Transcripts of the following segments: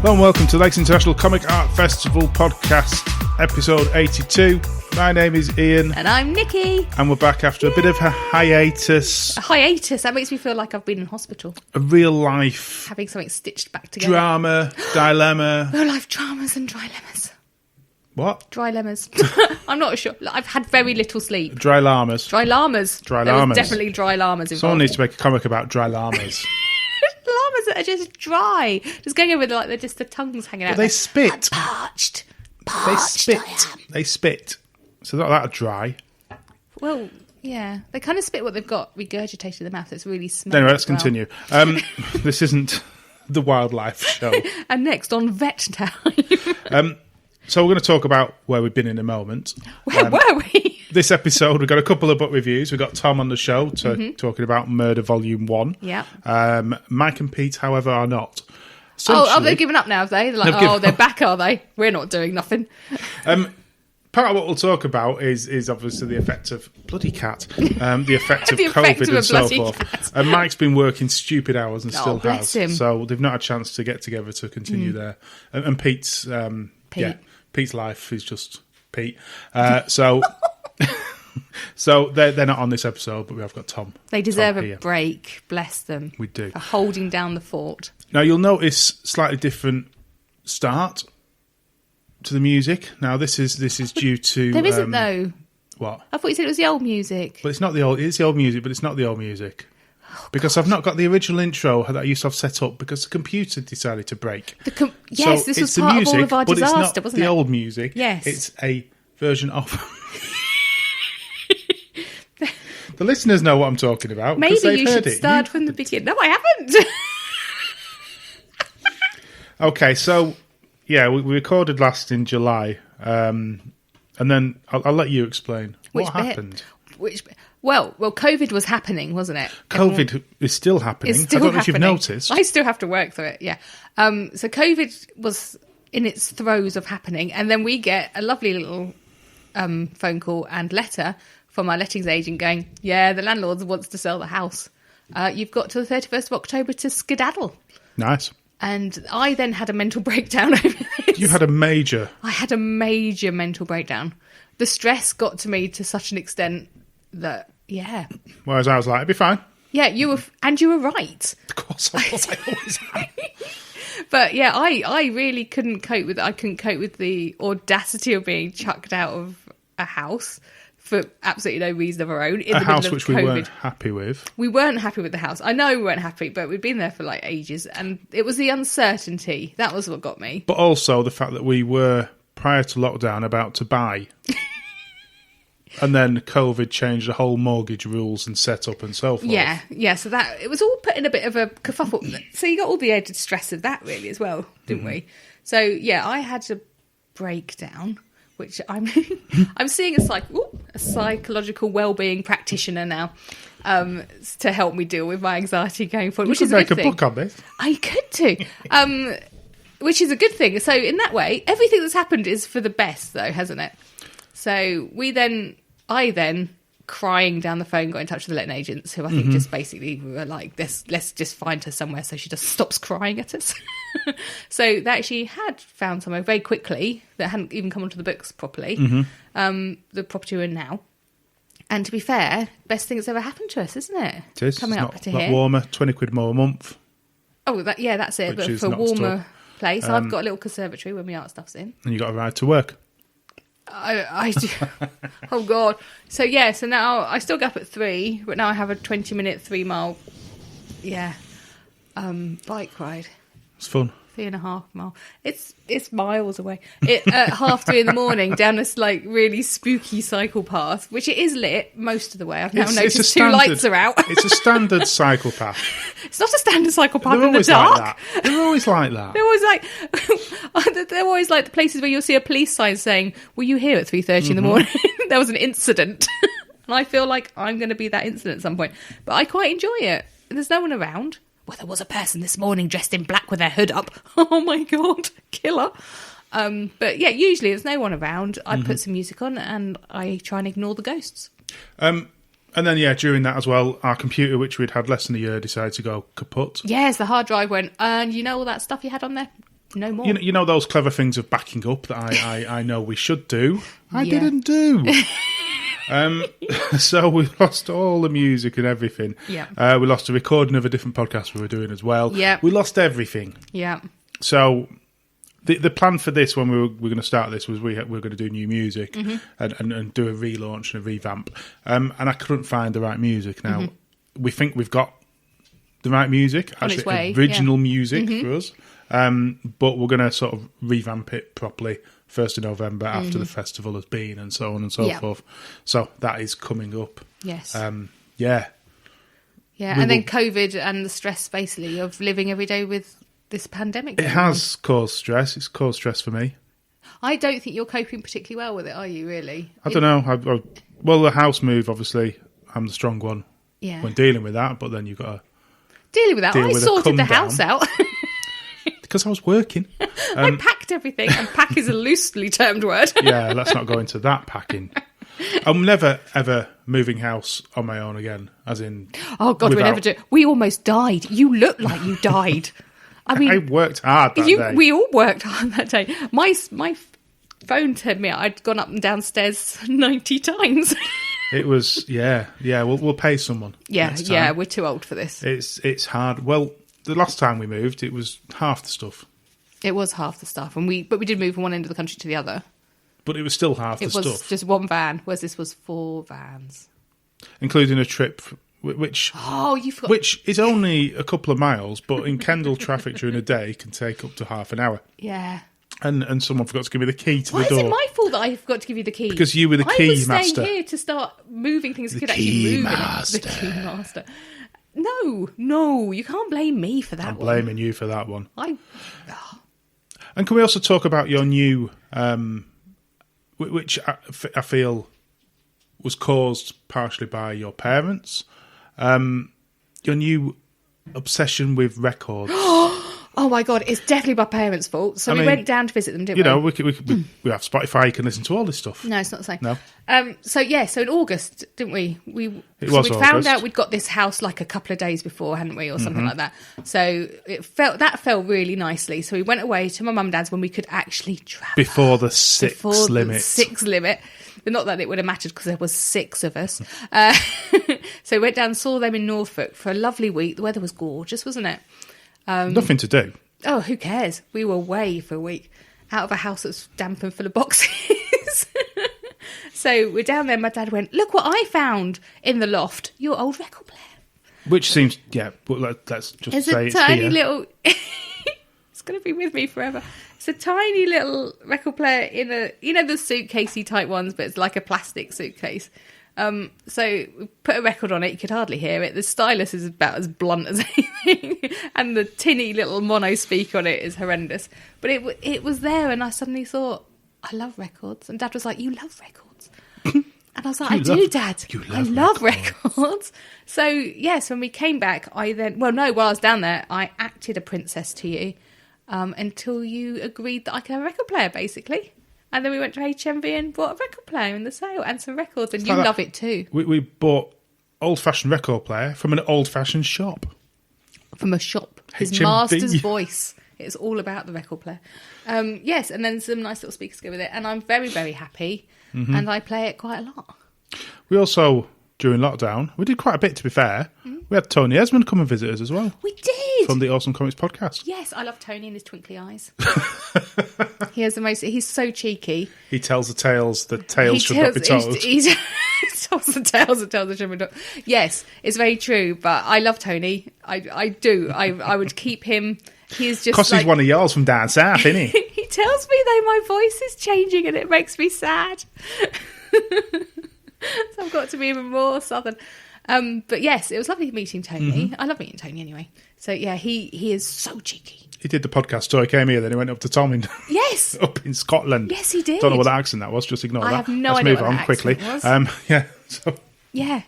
Hello and welcome to Lakes International Comic Art Festival podcast, episode 82. My name is Ian. And I'm Nikki. And we're back after a bit of a hiatus. A hiatus? That makes me feel like I've been in hospital. A real life. Having something stitched back together. Drama, dilemma. Real life dramas and trilemmas. What? Dry-lemmas. I'm not sure. I've had very little sleep. Dry llamas. Dry llamas. Dry there llamas. was definitely dry llamas involved. Someone needs to make a comic about dry llamas. Llamas that are just dry. Just going over like they're just the tongues hanging out. But they spit. Parched. They spit. They spit. So not that dry. Well, yeah. They kind of spit what they've got regurgitated in the mouth. It's really smelly. Anyway, let's continue. This isn't the wildlife show. And next on Vet Time. So we're going to talk about where we've been in a moment. Where were we? This episode, we've got a couple of book reviews. We've got Tom on the show talking about Murder Vol.1. Yeah. Mike and Pete, however, are not. Oh, they've given up now, have they? They're like, they're back, are they? We're not doing nothing. Part of what we'll talk about is obviously the effect of bloody cat, the effect of COVID and so forth. And Mike's been working stupid hours and still has. Him. So they've not had a chance to get together to continue there. And Pete's... Pete's life is just Pete. So they're not on this episode, but we have got Tom. They deserve a break. Bless them. We do. For holding down the fort. Now, you'll notice slightly different start to the music. Now, this is due to... There isn't, though. What? I thought you said it was the old music. But it's not the old... It's the old music, but it's not the old music. Because I've not got the original intro that I used to have set up because the computer decided to break. Yes, this was part of all of our disaster, wasn't it? But it's not the old music. Yes. It's a version of... The listeners know what I'm talking about. Maybe you should start from the beginning. No, I haven't. Okay, so, yeah, we recorded last in July. And then I'll let you explain. What happened? Well, COVID was happening, wasn't it? COVID is still happening. I don't know if you've noticed. I still have to work through it, yeah. So COVID was in its throes of happening, and then we get a lovely little phone call and letter from our lettings agent going, yeah, the landlord wants to sell the house. You've got till the 31st of October to skedaddle. Nice. And I then had a mental breakdown over this. You had a major... I had a major mental breakdown. The stress got to me to such an extent that... Yeah. Whereas I was like, it'd be fine. Yeah, you were right. Of course I was. I always am. But yeah, I really couldn't cope with it. I couldn't cope with the audacity of being chucked out of a house for absolutely no reason of our own. In the house middle of which COVID. We weren't happy with. We weren't happy with the house. I know we weren't happy, but we'd been there for like ages. And it was the uncertainty. That was what got me. But also the fact that we were, prior to lockdown, about to buy... And then COVID changed the whole mortgage rules and setup and so forth. Yeah. So that it was all put in a bit of a kerfuffle. So you got all the added stress of that, really, as well, didn't we? So yeah, I had a breakdown, which I'm seeing a psychological well-being practitioner now to help me deal with my anxiety going forward. Which is a good thing. You could make a book on this. I could too. Which is a good thing. So in that way, everything that's happened is for the best, though, hasn't it? So I then, crying down the phone, got in touch with the letting agents, who I think just basically were like, let's just find her somewhere so she just stops crying at us. So they actually had found somewhere very quickly that hadn't even come onto the books properly, the property we're in now. And to be fair, best thing that's ever happened to us, isn't it? It is. Coming it's up not to a lot here. warmer, 20 quid more a month. Oh, that's it. But for a warmer place, I've got a little conservatory where my art stuff's in. And you got a ride to work. I do. Oh God. So now I still get up at 3, but now I have a 20-minute 3-mile bike ride. It's fun. 3.5 mile. It's miles away. At 3:30 in the morning down this like really spooky cycle path, which it is lit most of the way. I've now noticed 2 lights are out. It's a standard cycle path. It's not a standard cycle path They're in the dark. Like that. They're always like that. They're always like the places where you'll see a police sign saying, "Were you here at 3:30 in the morning? There was an incident." And I feel like I'm going to be that incident at some point. But I quite enjoy it. There's no one around. Well, there was a person this morning dressed in black with their hood up. Oh my God, killer. But yeah, usually there's no one around. I put some music on and I try and ignore the ghosts. And then, during that as well, our computer, which we'd had less than a year, decided to go kaput. Yes, the hard drive went, and you know all that stuff you had on there? no more. You know those clever things of backing up that I know we should do. I Yeah. didn't do. So we lost all the music and everything. Yeah. We lost a recording of a different podcast we were doing as well. Yeah. We lost everything. Yeah. So the plan for this, when we were going to start this, was we were going to do new music Mm-hmm. and do a relaunch and a revamp. And I couldn't find the right music. Now, we think we've got the right music, On its actually way, original music for us. But we're going to sort of revamp it properly 1st of November after the festival has been, and so on and so Yeah. forth. So that is coming up. Yes. Yeah. Yeah, and then COVID and the stress, basically, of living every day with this pandemic. It has caused stress. It's caused stress for me. I don't think you're coping particularly well with it, are you, really? I don't know. Well, the house move, obviously, I'm the strong one Yeah. when dealing with that, but then you've got to... Dealing with that. Deal I with a sorted come the house down. out. Because I was working. I packed everything, and pack is a loosely termed word. Yeah, let's not go into that packing. I'm never, ever moving house on my own again, as in... Oh, God, we never do. We almost died. You look like you died. I mean... I worked hard that day. We all worked hard that day. My phone told me I'd gone up and downstairs 90 times. It was, yeah. We'll pay someone. next time. We're too old for this. It's hard. Well, the last time we moved, it was half the stuff, It was half the stuff, but we did move from one end of the country to the other. but it was still half the It was stuff, just one van, whereas this was 4 vans. including a trip, which Oh, you forgot. which is only a couple of miles, but in Kendal traffic during a day can take up to half an hour. Yeah. And someone forgot to give me the key to Why the door. is it my fault that I forgot to give you the key? Because you were the I key was master. staying here to start moving things that The could actually key move. master. The key master. No, you can't blame me for that I'm one. blaming you for that one. I And can we also talk about your new, which I feel was caused partially by your parents, your new obsession with records. Oh my God, it's definitely my parents' fault. So I we mean, went down to visit them, didn't we? You know, we have Spotify. You can listen to all this stuff. No, it's not the same. No. So in August, didn't we? We It was we'd found August. out we'd got this house like a couple of days before, hadn't we, or something like that. So that felt really nicely. So we went away to my mum and dad's when we could actually travel Before the six limit. But not that it would have mattered because there was 6 of us. So we went down and saw them in Norfolk for a lovely week. The weather was gorgeous, wasn't it? Nothing to do. Oh, who cares? We were away for a week out of a house that's damp and full of boxes. So we're down there. My dad went, "Look what I found in the loft. Your old record player." Which seems, yeah, but let's just It's say a it's tiny here. little... It's going to be with me forever. It's a tiny little record player in a... You know the suitcasey type ones, but it's like a plastic suitcase. So we put a record on it. You could hardly hear it. The stylus is about as blunt as anything. And the tinny little mono speaker on it is horrendous. But it was there, and I suddenly thought, I love records. And Dad was like, "You love records?" And I was like, "I do, Dad. I love records." So, yes, when we came back, while I was down there, I acted a princess to you until you agreed that I could have a record player, basically. And then we went to HMV and bought a record player in the sale and some records, and you love it too. We bought old-fashioned record player from an old-fashioned shop. From a shop. His HMV. master's voice. It's all about the record player. Yes, and then some nice little speakers go with it. And I'm very, very happy. Mm-hmm. And I play it quite a lot. We also, during lockdown, we did quite a bit, to be fair. We had Tony Esmond come and visit us as well. We did! From the Awesome Comics podcast. Yes, I love Tony and his twinkly eyes. He's so cheeky. He tells the tales should not be told. He tells the tales that should be told. Yes, it's very true, but I love Tony. I do. I would keep him. He is just Because he's one of yours from down south, isn't he? He tells me though my voice is changing and it makes me sad. So I've got to be even more southern. But yes, it was lovely meeting Tony. I love meeting Tony anyway. So yeah, he is so cheeky. He did the podcast tour. He came here, then he went up to Tom Yes. up in Scotland. Yes, he did. Don't know what accent that was. Just ignore that. I have no Let's idea move what on that quickly. accent was. Yeah. So Yeah.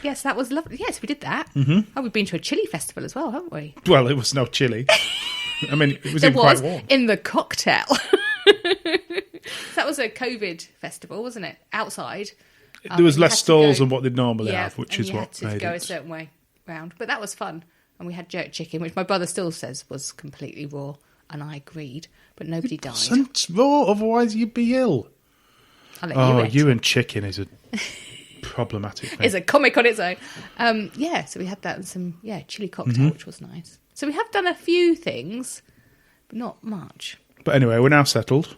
Yes, that was lovely. Yes, we did that. Mm-hmm. Oh, we've been to a chili festival as well, haven't we? well, it was no chili. I mean, it was There even quite was warm. in the cocktail. That was a COVID festival, wasn't it? Outside. There was you less had to stalls go- than what they'd normally have, which and is you what had to made go a it. certain way round. But that was fun. And we had jerk chicken, which my brother still says was completely raw. and I agreed, but nobody died. Wasn't raw, otherwise you'd be ill. I'll let you and chicken is a problematic thing. It's a comic on its own. So we had that and some chili cocktail, which was nice. So we have done a few things, but not much. But anyway, we're now settled.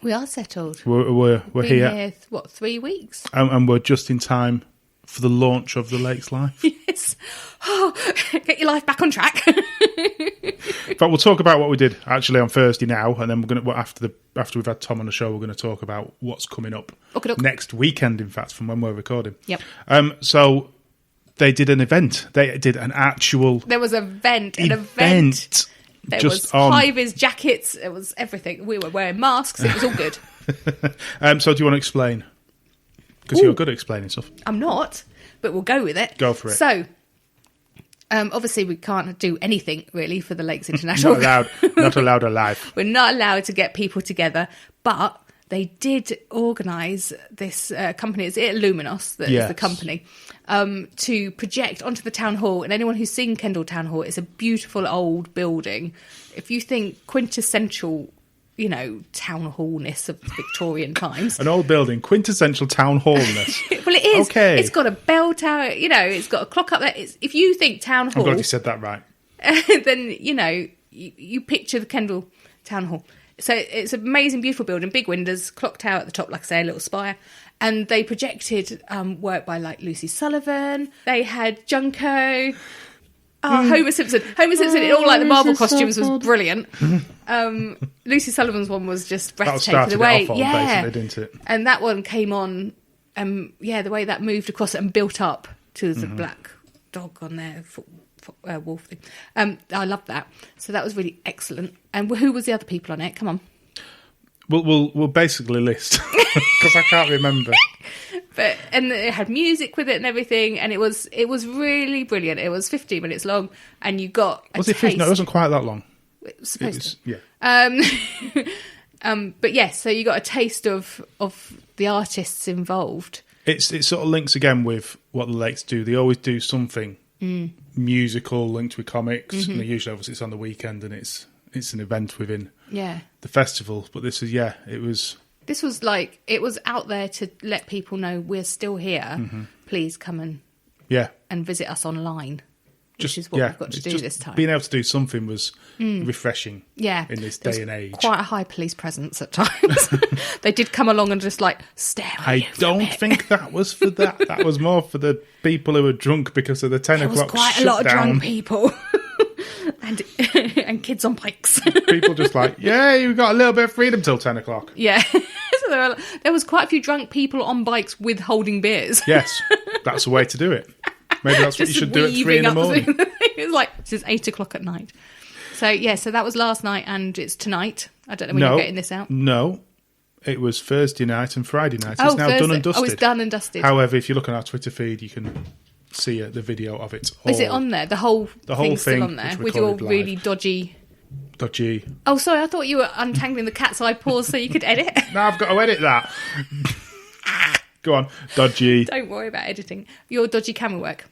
We are settled. We're here. Been here, 3 weeks? And we're just in time for the launch of the Lakes Life. Yes. Oh, get your life back on track. But we'll talk about what we did actually on Thursday now, and then we're going to after we've had Tom on the show, we're going to talk about what's coming up next weekend. In fact, from when we're recording. Yep. So they did an event. They did an actual. There was an event. There was high-vis jackets. It was everything. We were wearing masks. It was all good. So do you want to explain? Because you're good at explaining stuff. I'm not, but we'll go with it. Go for it. So, obviously we can't do anything, really, for the Lakes International. Not allowed alive. We're not allowed to get people together, but they did organise this company. Is it Luminos that is the company? To project onto the town hall. And anyone who's seen Kendal Town Hall, it's a beautiful old building. If you think quintessential, town hallness of Victorian times. An old building, quintessential town hallness. Well, it is. Okay. It's got a bell tower, it's got a clock up there. If you think town hall... I'm glad you said that right. Then, you picture the Kendal Town Hall. So it's an amazing, beautiful building, big windows, clock tower at the top, like I say, a little spire. And they projected work by, like, Lucy Sullivan. They had Junko. Homer Simpson. Homer Simpson in all, like, the Marvel costumes was brilliant. Lucy Sullivan's one was just breathtaking. The way, basically, didn't it? And that one came on, the way that moved across and built up to the black dog on there, wolf thing. I loved that. So that was really excellent. And who was the other people on it? Come on. We'll basically list because I can't remember. And it had music with it and everything, and it was really brilliant. It was 15 minutes long, and you got a Was it 15? No, it wasn't quite that long. It was supposed to. Yeah. But yes, so you got a taste of the artists involved. It sort of links again with what the Lakes do. They always do something musical linked with comics, and usually obviously it's on the weekend, and it's an event within the festival. But this was like, it was out there to let people know we're still here. Please come and visit us online. Which is what we've got to do this time. Being able to do something was refreshing in this day and age. Quite a high police presence at times. They did come along and just like stare at you. I don't think that was for that. That was more for the people who were drunk because of the 10 o'clock shutdown. There was quite a lot of drunk people. and kids on bikes. People just like, you've got a little bit of freedom till 10 o'clock. Yeah. So there was quite a few drunk people on bikes with holding beers. Yes, that's the way to do it. Maybe that's what you should do at 3 a.m. It was like, this is 8 o'clock at night. So, so that was last night and it's tonight. I don't know when you're getting this out. No, it was Thursday night and Friday night. It's now done and dusted. Oh, it's done and dusted. However, if you look on our Twitter feed, you can see the video of it. Is it on there? The whole thing's still on there with your really dodgy... Oh, sorry, I thought you were untangling the cat's eye paws so you could edit. No, I've got to edit that. Go on, dodgy. Don't worry about editing. Your dodgy camera work.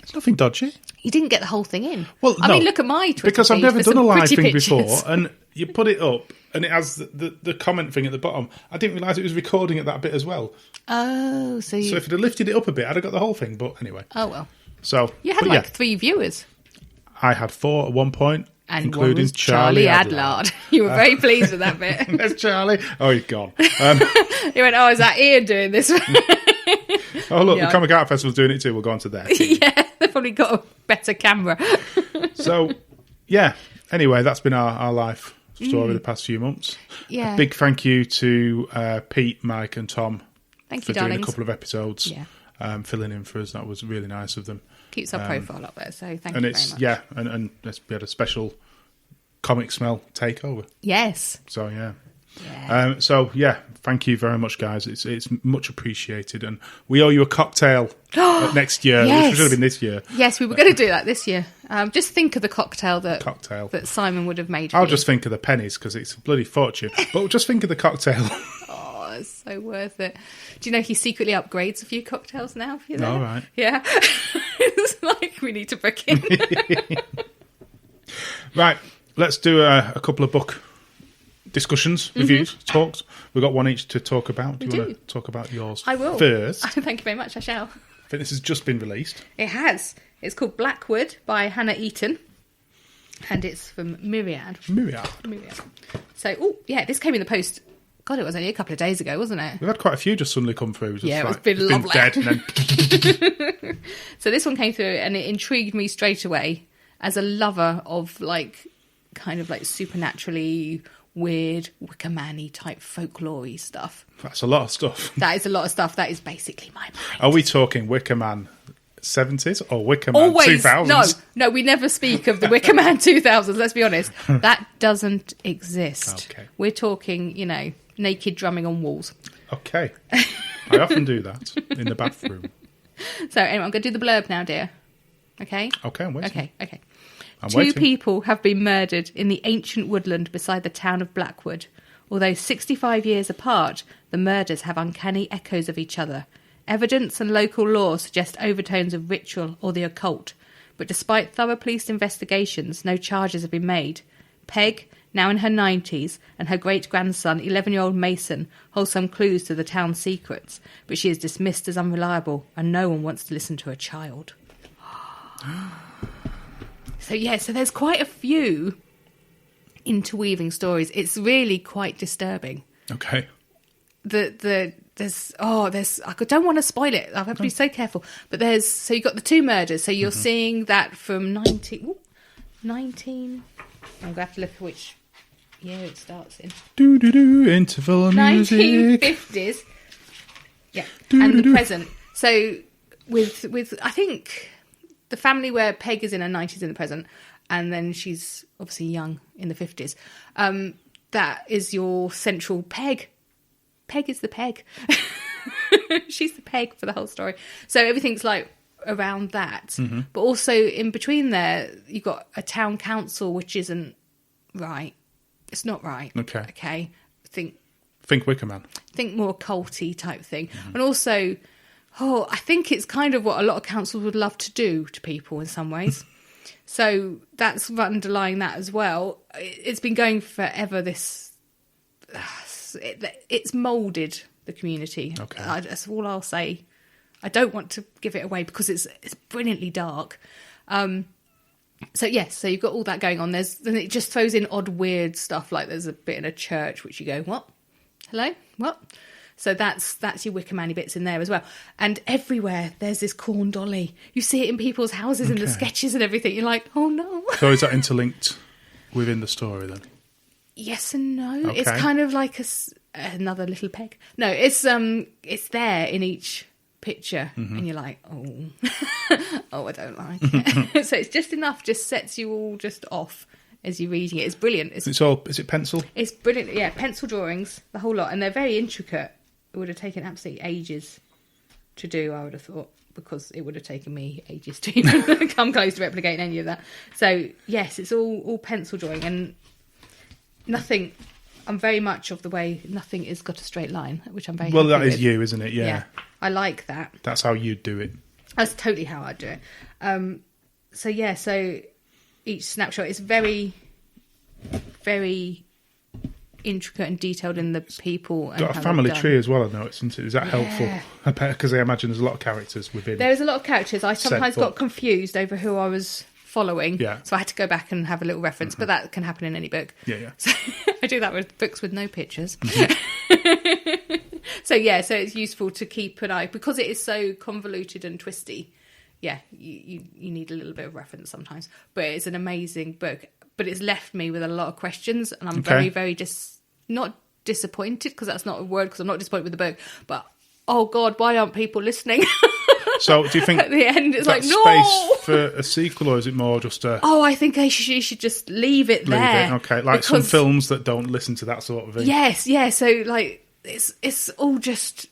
It's nothing dodgy. You didn't get the whole thing in. Well, I mean, look at my Twitter because I've never done a live thing pictures. before, and you put it up, and it has the comment thing at the bottom. I didn't realise it was recording at that bit as well. Oh, so if it had lifted it up a bit, I'd have got the whole thing. But anyway. Oh well. So you had 3 viewers. I had 4 at one point. And including Charlie Adlard. You were very pleased with that bit. There's Charlie. Oh, he's gone. He went, is that Ian doing this? Oh, look, the Comic Art Festival's doing it too. We'll go on to there. Yeah, they've probably got a better camera. So, anyway, that's been our life story the past few months. Yeah. A big thank you to Pete, Mike and Tom for doing a couple of episodes, filling in for us. That was really nice of them. Keeps our profile up there, so thank you very much. Yeah, and we had a special comic smell takeover. Yes. So, thank you very much, guys. It's much appreciated, and we owe you a cocktail next year, which should have been this year. Yes, we were going to do that this year. Just think of the cocktail that Simon would have made. I'll just think of the pennies because it's a bloody fortune. But just think of the cocktail. Oh, it's so worth it. Do you know he secretly upgrades a few cocktails now? If you're there? All right. Yeah. It's like we need to book in. Right. let's do a couple of book discussions, reviews, talks. We've got one each to talk about. Do you want to talk about yours I will. first? Thank you very much, I shall. I think this has just been released. It has. It's called Blackwood by Hannah Eaton. And it's from Myriad. So, this came in the post. God, it was only a couple of days ago, wasn't it? We've had quite a few just suddenly come through. It's been lovely. Dead and then... So this one came through and it intrigued me straight away as a lover of kind of supernaturally weird Wicker Man-y type folklore-y stuff. That's a lot of stuff. That is a lot of stuff. That is basically my mind. Are we talking Wicker Man 70s or Wicker Man 2000s? No, we never speak of the Wicker Man 2000s, let's be honest. That doesn't exist. Okay. We're talking, naked drumming on walls. Okay. I often do that in the bathroom. So anyway, I'm going to do the blurb now, dear. Okay? Okay, I'm waiting. Okay. I'm Two waiting. people have been murdered in the ancient woodland beside the town of Blackwood. Although 65 years apart, the murders have uncanny echoes of each other. Evidence and local law suggest overtones of ritual or the occult, but despite thorough police investigations, no charges have been made. Peg, now in her 90s, and her great-grandson, 11-year-old Mason, hold some clues to the town's secrets, but she is dismissed as unreliable, and no one wants to listen to a child. So there's quite a few interweaving stories. It's really quite disturbing. Okay. There's I don't want to spoil it. I have to be so careful. But so you've got the two murders. So you're seeing that from 19. I'm going to have to look at which year it starts in. Interval music. 1950s. Yeah, and the present. So with I think the family where Peg is in her 90s in the present, and then she's obviously young in the 50s. That is your central Peg. Peg is the Peg. She's the Peg for the whole story. So everything's around that. Mm-hmm. But also in between there, you've got a town council, which isn't right. It's not right. Okay. Think Wicker Man. Think more culty type thing. Mm-hmm. And also, I think it's kind of what a lot of councils would love to do to people in some ways. So that's underlying that as well. It's been going forever, this... It's moulded the community. Okay. That's all I'll say. I don't want to give it away because it's brilliantly dark. So you've got all that going on. Then it just throws in odd, weird stuff. Like there's a bit in a church which you go, what? Hello? What? So that's your Wicker Man-y bits in there as well. And everywhere there's this corn dolly. You see it in people's houses in the sketches and everything. You're like, oh no. So is that interlinked within the story then? Yes and no. Okay. It's kind of like another little peg. No, it's there in each picture, and you're like, oh, I don't like it. So it's just enough, just sets you all just off as you're reading it. It's brilliant. Is it pencil? It's brilliant. Yeah, pencil drawings, the whole lot, and they're very intricate. It would have taken absolutely ages to do, I would have thought, because it would have taken me ages to even come close to replicating any of that. So yes, it's all pencil drawing and. Nothing. I'm very much of the way nothing is got a straight line, which I'm very. Well, happy that is with. you, isn't it? Yeah. I like that. That's how you do it. That's totally how I do it. So each snapshot is very, very intricate and detailed in the people. And got a family tree as well, I know. Is that helpful? Because I imagine there's a lot of characters within. There is a lot of characters. I sometimes got confused over who I was following, so I had to go back and have a little reference, but that can happen in any book. So I do that with books with no pictures. So it's useful to keep an eye because it is so convoluted and twisty. You need a little bit of reference sometimes, but it's an amazing book. But it's left me with a lot of questions, and I'm very, very not disappointed, because that's not a word, because I'm not disappointed with the book, but oh God, why aren't people listening? So do you think at the end it's like, no! space for a sequel, or is it more just a... Oh, I think you should just leave it there. Okay, like some films that don't listen to that sort of thing. Yes, so like it's all just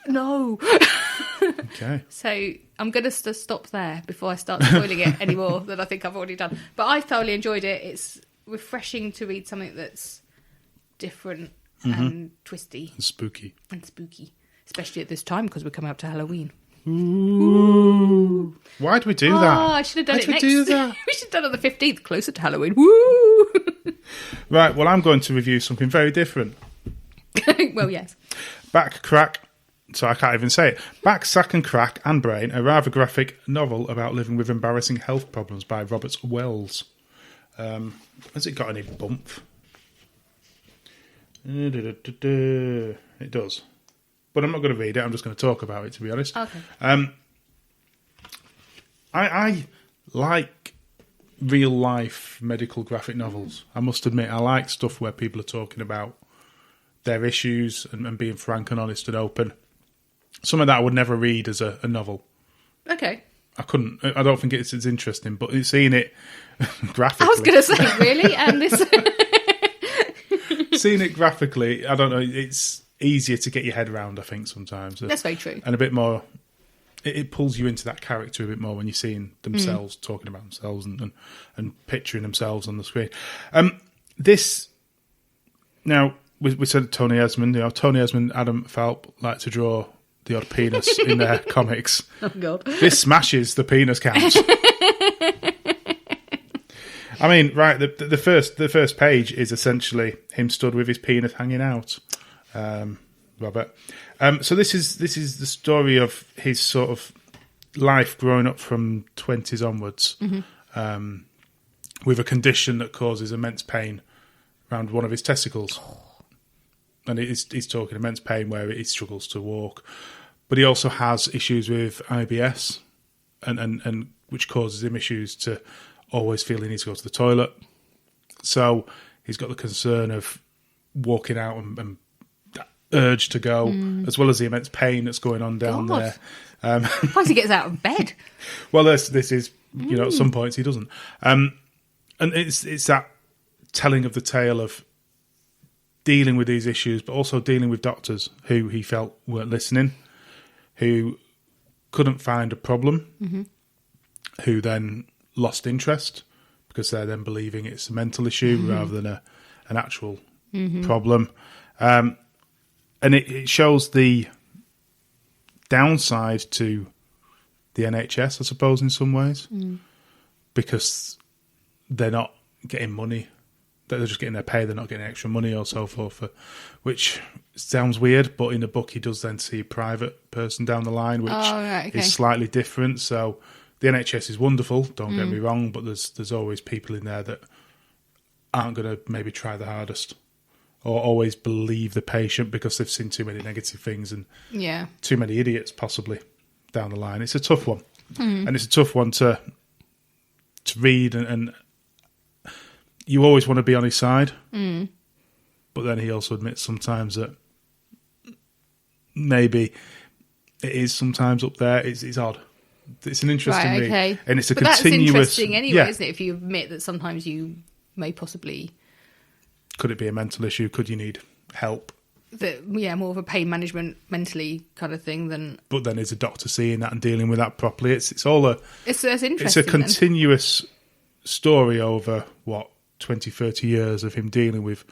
no. Okay. So I'm going to stop there before I start spoiling it any more than I think I've already done. But I thoroughly enjoyed it. It's refreshing to read something that's different and twisty. And spooky. Especially at this time, because we're coming up to Halloween. Ooh. Why do we do that? Oh, I should have done it next. Do that? We should have done it on the 15th, closer to Halloween. Woo! Right, well, I'm going to review something very different. Well, yes. Back, Crack, so I can't even say it. Back, Sack and Crack and Brain, a rather graphic novel about living with embarrassing health problems by Robert Wells. Has it got any bump? It does. But I'm not going to read it, I'm just going to talk about it, to be honest. Okay. I like real-life medical graphic novels. I must admit, I like stuff where people are talking about their issues and being frank and honest and open. Some of that I would never read as a novel. Okay. I don't think it's as interesting, but seeing it graphically... I was going to say, really? And this... Seeing it graphically, I don't know, it's easier to get your head around, I think, sometimes. That's very true. And a bit more... It pulls you into that character a bit more when you're seeing themselves talking about themselves and picturing themselves on the screen. This... Now, we said Tony Esmond. Tony Esmond, Adam Falp like to draw the odd penis in their comics. Oh, God. This smashes the penis count. I mean, right, the first page is essentially him stood with his penis hanging out, Robert. So this is the story of his sort of life growing up from 20s onwards, with a condition that causes immense pain around one of his testicles. And he's talking immense pain where he struggles to walk. But he also has issues with IBS, and which causes him issues to always feel he needs to go to the toilet. So he's got the concern of walking out and that urge to go, as well as the immense pain that's going on down there. Once he gets out of bed. Well, this is, at some points he doesn't. And it's that telling of the tale of dealing with these issues, but also dealing with doctors who he felt weren't listening, who couldn't find a problem, who then lost interest because they're then believing it's a mental issue rather than an actual problem. And it shows the downside to the NHS, I suppose, in some ways, because they're not getting money. They're just getting their pay, they're not getting extra money or so forth, which sounds weird, but in the book he does then see a private person down the line, which is slightly different. So the NHS is wonderful, don't get me wrong, but there's always people in there that aren't going to maybe try the hardest or always believe the patient because they've seen too many negative things and too many idiots possibly down the line. It's a tough one. And it's a tough one to read, and you always want to be on his side, but then he also admits sometimes that maybe it is sometimes up there. It's odd. It's an interesting read, and it's a continuous. That's interesting anyway, isn't it? If you admit that sometimes you may possibly. Could it be a mental issue? Could you need help? More of a pain management mentally kind of thing than. But then is a doctor seeing that and dealing with that properly? It's all a. It's interesting. It's a continuous story over 20, 30 years of him dealing with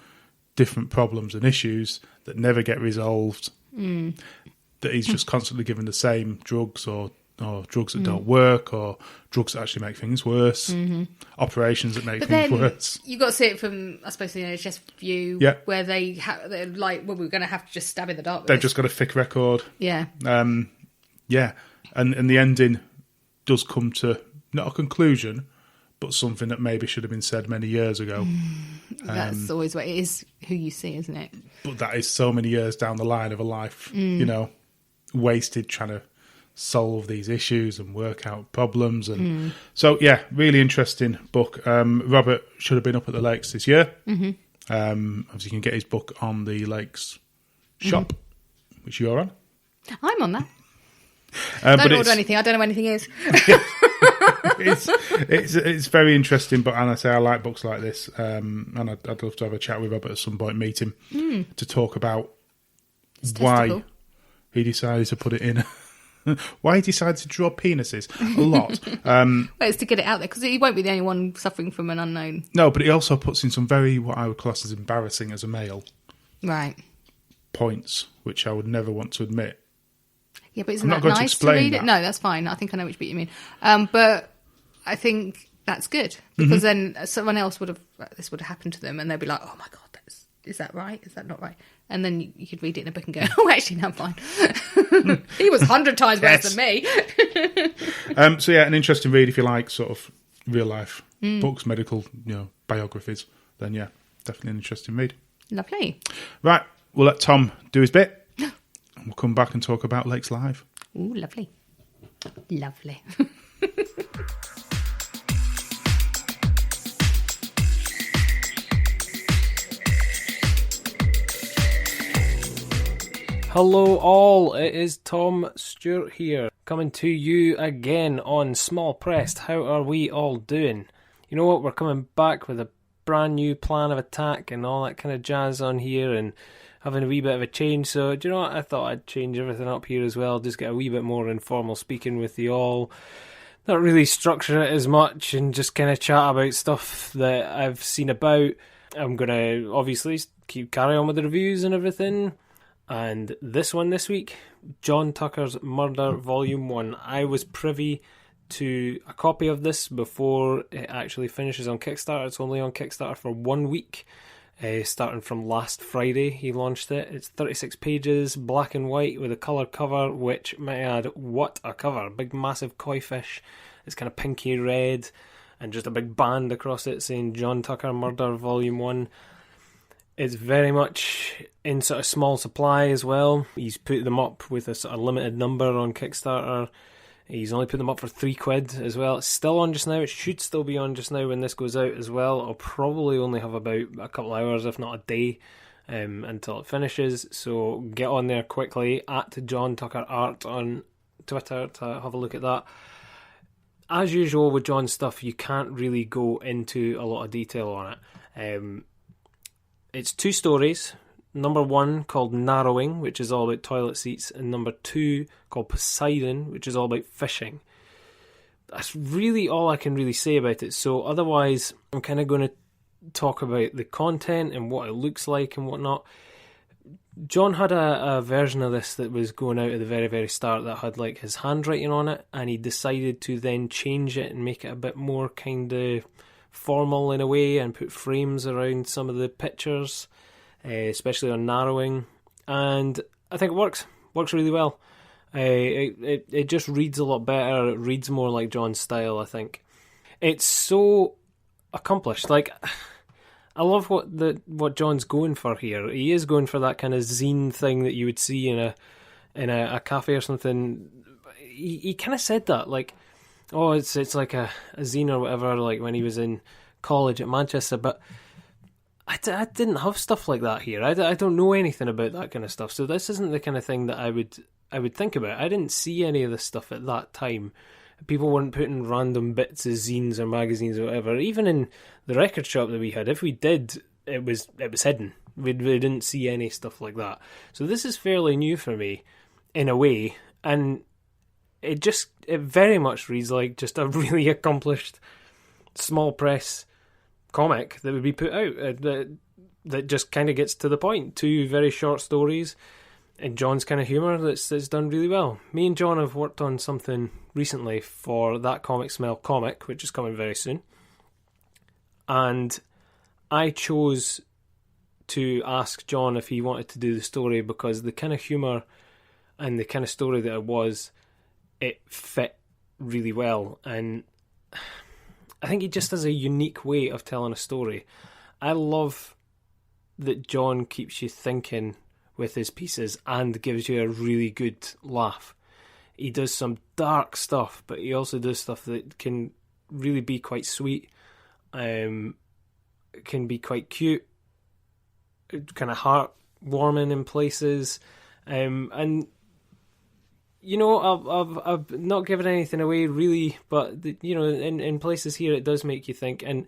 different problems and issues that never get resolved, that he's just constantly given the same drugs or drugs that don't work, or drugs that actually make things worse, operations that make things worse. You've got to see it from, I suppose, the NHS view, where they're like, well, we're going to have to just stab in the dark with They've this. just got a thick record. Yeah. And the ending does come to not a conclusion, but something that maybe should have been said many years ago. That's always what it is, who you see, isn't it? But that is so many years down the line of a life, wasted trying to solve these issues and work out problems. And so, really interesting book. Robert should have been up at the Lakes this year. Obviously, you can get his book on the Lakes shop, which you're on. I'm on that. Don't order anything. I don't know what anything is. It's very interesting, but and I say I like books like this, and I'd love to have a chat with Robert at some point, meet him to talk about why he decided to put it in. Why he decided to draw penises a lot. Well, it's to get it out there, because he won't be the only one suffering from an unknown. No, but he also puts in some very, what I would class as embarrassing as a male, right, points, which I would never want to admit Yeah, but isn't that nice to read it? No, that's fine. I think I know which bit you mean. But I think that's good because then someone else would have happened to them and they'd be like, oh my God, is that right? Is that not right? And then you could read it in a book and go, oh, actually, no, I'm fine. He was 100 times worse than me. So yeah, an interesting read if you like sort of real life books, medical, biographies. Then yeah, definitely an interesting read. Lovely. Right, we'll let Tom do his bit. And we'll come back and talk about Lakes Live. Ooh, lovely. Lovely. Hello all, it is Tom Stewart here, coming to you again on Small Pressed. How are we all doing? You know what, we're coming back with a brand new plan of attack and all that kind of jazz on here and having a wee bit of a change. So, do you know what, I thought I'd change everything up here as well, just get a wee bit more informal speaking with you all. Not really structure it as much and just kind of chat about stuff that I've seen about. I'm going to obviously carry on with the reviews and everything. And this one this week, John Tucker's Murder Vol.1. I was privy to a copy of this before it actually finishes on Kickstarter. It's only on Kickstarter for 1 week, starting from last Friday. He launched it. It's 36 pages, black and white with a colour cover, which, may I add, what a cover. Big massive koi fish. It's kind of pinky red and just a big band across it saying John Tucker Murder Vol.1. It's very much in sort of small supply as well. He's put them up with a sort of limited number on Kickstarter. He's only put them up for £3 as well. It's still on just now. It should still be on just now when this goes out as well. I'll probably only have about a couple hours, if not a day, until it finishes. So get on there quickly at John Tucker Art on Twitter to have a look at that. As usual with John's stuff, you can't really go into a lot of detail on it. It's 2 stories. Number 1 called Narrowing, which is all about toilet seats, and number 2 called Poseidon, which is all about fishing. That's really all I can really say about it. So otherwise, I'm kind of going to talk about the content and what it looks like and whatnot. John had a version of this that was going out at the very, very start that had like his handwriting on it, and he decided to then change it and make it a bit more kind of formal in a way and put frames around some of the pictures, especially on Narrowing, and I think it works really well. It just reads a lot better. It reads more like John's style. I think it's so accomplished. Like, I love what John's going for here. He is going for that kind of zine thing that you would see in a cafe or something. He kind of said that, like, oh, it's like a zine or whatever, like when he was in college at Manchester, but I didn't have stuff like that here. I don't know anything about that kind of stuff, so this isn't the kind of thing that I would think about. I didn't see any of this stuff at that time. People weren't putting random bits of zines or magazines or whatever. Even in the record shop that we had, if we did, it was hidden. We didn't see any stuff like that. So this is fairly new for me, in a way, and it very much reads like just a really accomplished small press comic that would be put out that just kind of gets to the point. 2 very short stories and John's kind of humour that's done really well. Me and John have worked on something recently for That Comic Smell comic, which is coming very soon, and I chose to ask John if he wanted to do the story because the kind of humour and the kind of story that it fit really well, and I think he just has a unique way of telling a story. I love that John keeps you thinking with his pieces and gives you a really good laugh. He does some dark stuff, but he also does stuff that can really be quite sweet, can be quite cute, kind of heartwarming in places, and you know, I've not given anything away really, but you know, in places here it does make you think, and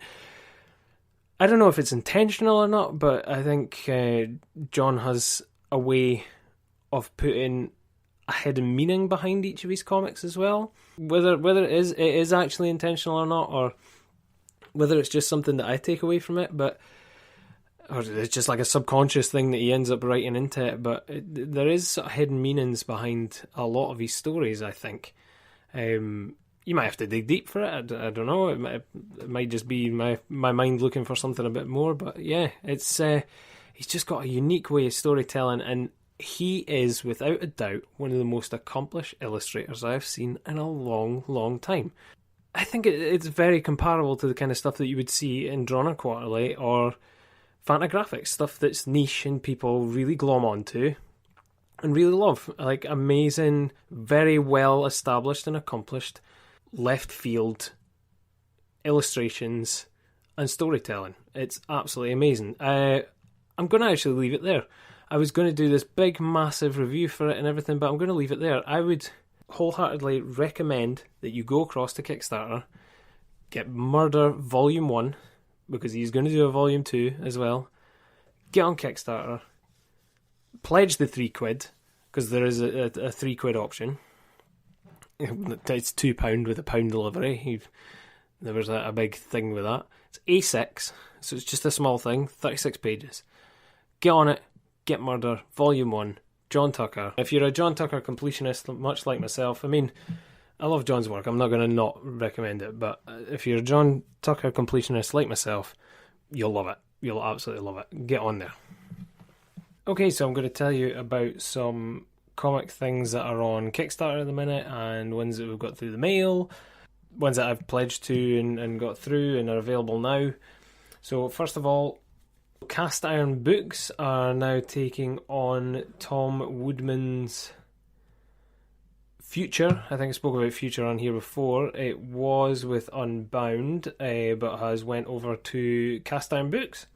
I don't know if it's intentional or not, but I think John has a way of putting a hidden meaning behind each of his comics as well. Whether it is actually intentional or not, or whether it's just something that I take away from it, but or it's just like a subconscious thing that he ends up writing into it, but there is sort of hidden meanings behind a lot of his stories, I think. You might have to dig deep for it, I don't know, it might just be my mind looking for something a bit more, but yeah, it's he's just got a unique way of storytelling, and he is, without a doubt, one of the most accomplished illustrators I've seen in a long, long time. I think it's very comparable to the kind of stuff that you would see in Drawn and Quarterly or Fantagraphics, stuff that's niche and people really glom onto and really love. Like amazing, very well established and accomplished left field illustrations and storytelling. It's absolutely amazing. I'm going to actually leave it there. I was going to do this big, massive review for it and everything, but I'm going to leave it there. I would wholeheartedly recommend that you go across to Kickstarter, get Murder Vol.1, because he's going to do a Volume 2 as well. Get on Kickstarter, pledge the £3, because there is a £3 option. It's £2 with a £1 delivery. There was a big thing with that. It's A6, so it's just a small thing, 36 pages. Get on it, get Murder Vol.1, John Tucker. If you're a John Tucker completionist, much like myself, I mean, I love John's work, I'm not going to not recommend it, but if you're a John Tucker completionist like myself, you'll love it. You'll absolutely love it. Get on there. Okay, so I'm going to tell you about some comic things that are on Kickstarter at the minute, and ones that we've got through the mail, ones that I've pledged to and got through and are available now. So first of all, Cast Iron Books are now taking on Tom Woodman's Future. I think I spoke about Future on here before. It was with Unbound, but has went over to Cast Iron Books.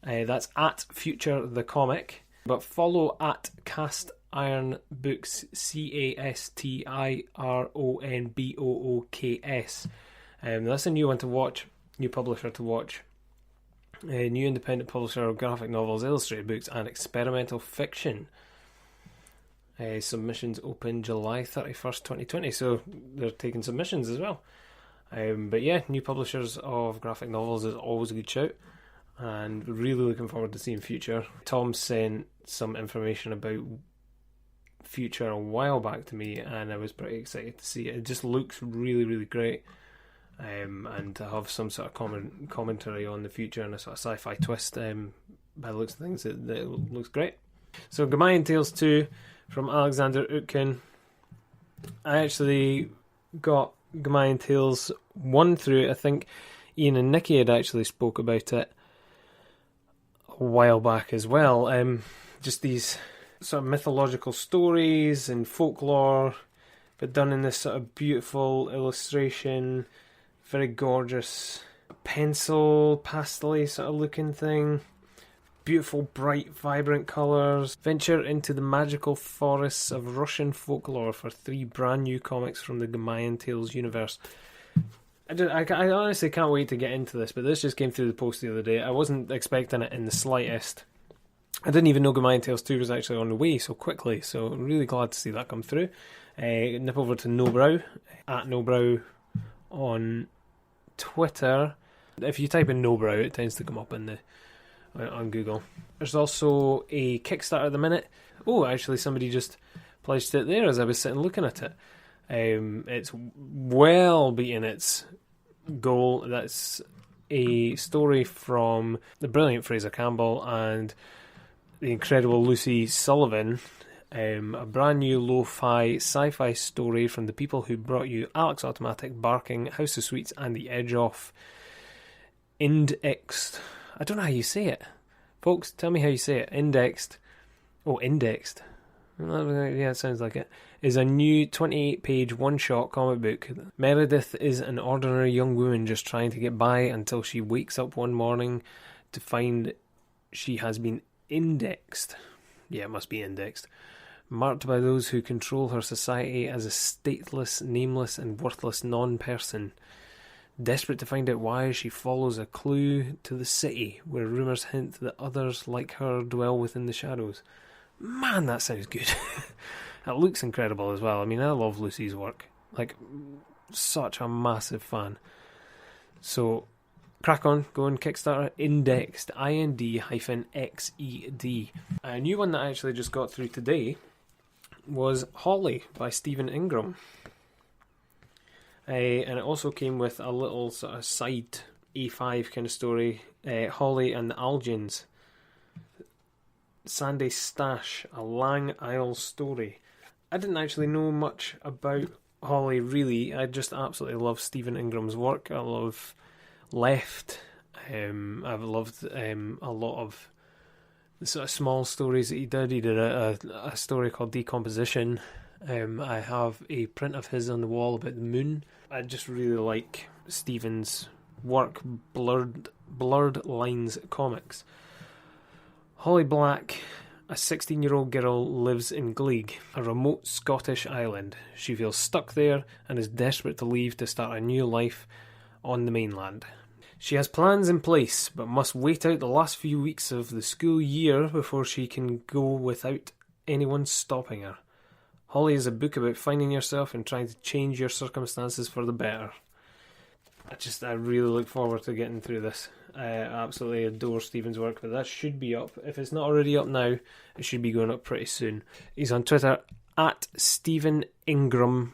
That's at Future the Comic. But follow at Cast Iron Books, CASTIRONBOOKS. That's a new one to watch, new publisher to watch. A new independent publisher of graphic novels, illustrated books, and experimental fiction. Submissions open July 31st, 2020, so they're taking submissions as well. But yeah, new publishers of graphic novels is always a good shout, and really looking forward to seeing Future. Tom sent some information about Future a while back to me, and I was pretty excited to see it. It just looks really, really great. And to have some sort of commentary on the future and a sort of sci-fi twist, by the looks of things, it looks great. So Gamayan Tales 2 from Alexander Utkin. I actually got Gamayan Tales 1 through. I think Ian and Nikki had actually spoke about it a while back as well. Just these sort of mythological stories and folklore, but done in this sort of beautiful illustration, very gorgeous pencil, pastel-y sort of looking thing. Beautiful, bright, vibrant colours. Venture into the magical forests of Russian folklore for 3 brand new comics from the Gamayan Tales universe. I honestly can't wait to get into this, but this just came through the post the other day. I wasn't expecting it in the slightest. I didn't even know Gamayan Tales 2 was actually on the way so quickly, so I'm really glad to see that come through. Nip over to Nobrow, at Nobrow on Twitter. If you type in Nobrow, it tends to come up on Google. There's also a Kickstarter at the minute. Oh, actually somebody just pledged it there as I was sitting looking at it. It's well beating its goal. That's a story from the brilliant Fraser Campbell and the incredible Lucy Sullivan. A brand new lo-fi sci-fi story from the people who brought you Alex Automatic, Barking, House of Sweets, and The Edge Off. Indexed. I don't know how you say it. Folks, tell me how you say it. Indexed. Yeah, it sounds like it. Is a new 28-page one-shot comic book. Meredith is an ordinary young woman just trying to get by until she wakes up one morning to find she has been indexed. Yeah, it must be indexed. Marked by those who control her society as a stateless, nameless, and worthless non-person. Desperate to find out why, she follows a clue to the city, where rumours hint that others like her dwell within the shadows. Man, that sounds good. It looks incredible as well. I mean, I love Lucy's work. Like, such a massive fan. So, crack on, go on Kickstarter, Indexed, IND-XED. A new one that I actually just got through today was Holly by Stephen Ingram. And it also came with a little sort of side A5 kind of story, Holly and the Algians. Sandy Stash, a Lang Isle story. I didn't actually know much about Holly, really. I just absolutely love Stephen Ingram's work. I love Left. I've loved a lot of the sort of small stories that he did. He did a story called Decomposition. I have a print of his on the wall about the moon. I just really like Stephen's work, Blurred Lines Comics. Holly Black, a 16-year-old girl, lives in Gleig, a remote Scottish island. She feels stuck there and is desperate to leave to start a new life on the mainland. She has plans in place, but must wait out the last few weeks of the school year before she can go without anyone stopping her. Holly is a book about finding yourself and trying to change your circumstances for the better. I really look forward to getting through this. I absolutely adore Stephen's work, but that should be up. If it's not already up now, it should be going up pretty soon. He's on Twitter at Stephen Ingram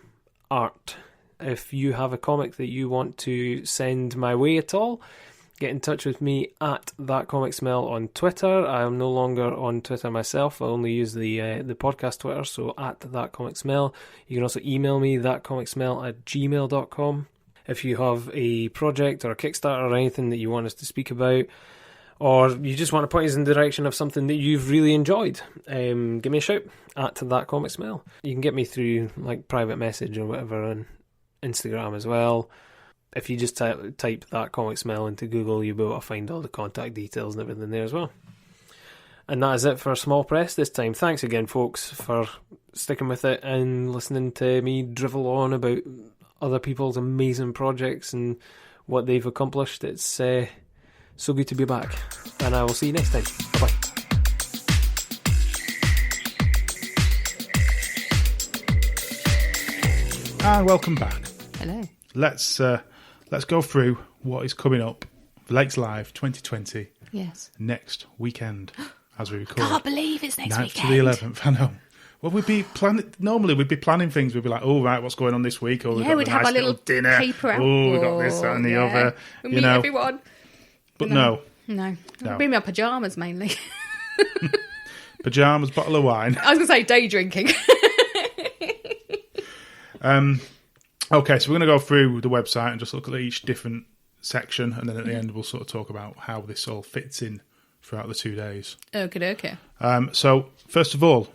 Art. If you have a comic that you want to send my way at all, get in touch with me at That Comic Smell on Twitter. I am no longer on Twitter myself. I only use the podcast Twitter, so at That Comic Smell. You can also email me, thatcomicsmell@gmail.com. If you have a project or a Kickstarter or anything that you want us to speak about, or you just want to point us in the direction of something that you've really enjoyed, give me a shout at That Comic Smell. You can get me through like private message or whatever on Instagram as well. If you just type That Comic Smell into Google, you'll be able to find all the contact details and everything there as well. And that is it for Small Press this time. Thanks again, folks, for sticking with it and listening to me drivel on about other people's amazing projects and what they've accomplished. It's so good to be back. And I will see you next time. Bye. And welcome back. Hello. Let's go through what is coming up. Lakes Live 2020. Yes. Next weekend, as we record. Can't believe it's next 9th weekend. to the 11th. I know. Well, normally we'd be planning things. We'd be like, oh, right, what's going on this week? Or we'd have our little dinner. paper out. Oh, we got this, that and the other. We'll meet everyone. But no. Bring me our pyjamas mainly. Pyjamas, bottle of wine. I was going to say day drinking. Okay, so we're going to go through the website and just look at each different section, and then at the end we'll sort of talk about how this all fits in throughout the 2 days. Okay. So, first of all,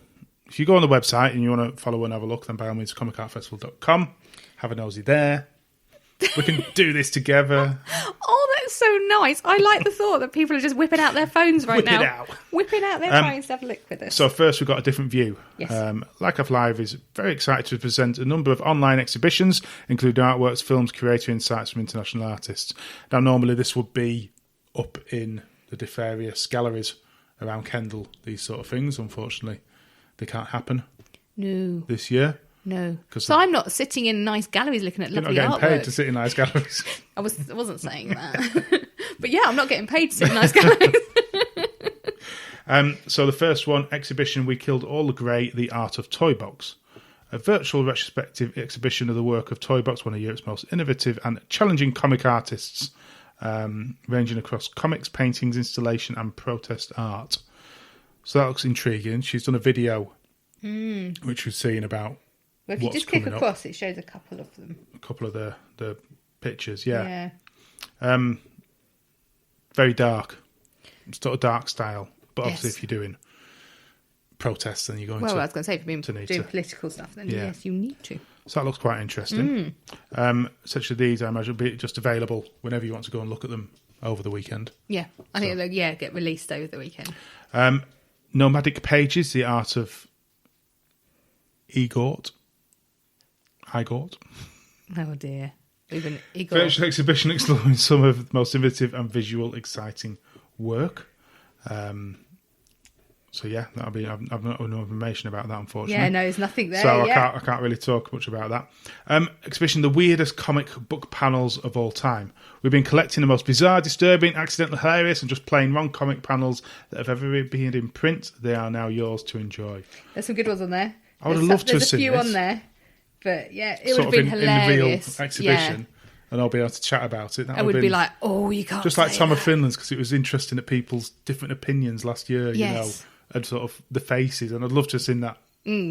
if you go on the website and you want to follow and have a look, then by all means, comicartfestival.com. Have a nosy there. We can do this together. Oh, that's so nice. I like the thought that people are just whipping out their phones right now. Whipping out their phones to have a look with us. So first, we've got a different view. Yes. LICAF Live is very excited to present a number of online exhibitions, including artworks, films, curator insights from international artists. Now, normally this would be up in the various galleries around Kendal, these sort of things. Unfortunately, they can't happen this year. No. So I'm not sitting in nice galleries looking at lovely artwork. You're not getting paid to sit in nice galleries. I wasn't saying that. But yeah, I'm not getting paid to sit in nice galleries. So the first one, exhibition We Killed All the Grey, The Art of Toy Box. A virtual retrospective exhibition of the work of Toy Box, one of Europe's most innovative and challenging comic artists, ranging across comics, paintings, installation and protest art. So that looks intriguing. She's done a video which we've seen about if you just click across, it shows a couple of them. A couple of the pictures, yeah. Very dark. Sort of dark style. But obviously if you're doing protests, then you're going to... Well, I was going to say, if you're doing political stuff, then yes, you need to. So that looks quite interesting. Essentially these, I imagine, will be just available whenever you want to go and look at them over the weekend. Yeah, I think they'll get released over the weekend. Nomadic Pages, The Art of Igort. Oh dear. Even Igor. Virtual exhibition exploring some of the most innovative and visual exciting work. So yeah, that'll be. I've not no information about that, unfortunately. Yeah, no, there's nothing there. So I can't really talk much about that. Exhibition: the weirdest comic book panels of all time. We've been collecting the most bizarre, disturbing, accidental, hilarious, and just plain wrong comic panels that have ever been in print. They are now yours to enjoy. There's some good ones on there. I would have loved to have seen this. There's a few on there, but yeah, it would have been hilarious. In the real exhibition. Yeah. And I'll be able to chat about it. I would be like, oh, you can't. Just like Tom of Finland's, because it was interesting at people's different opinions last year, you know, and sort of the faces. And I'd love to have seen that,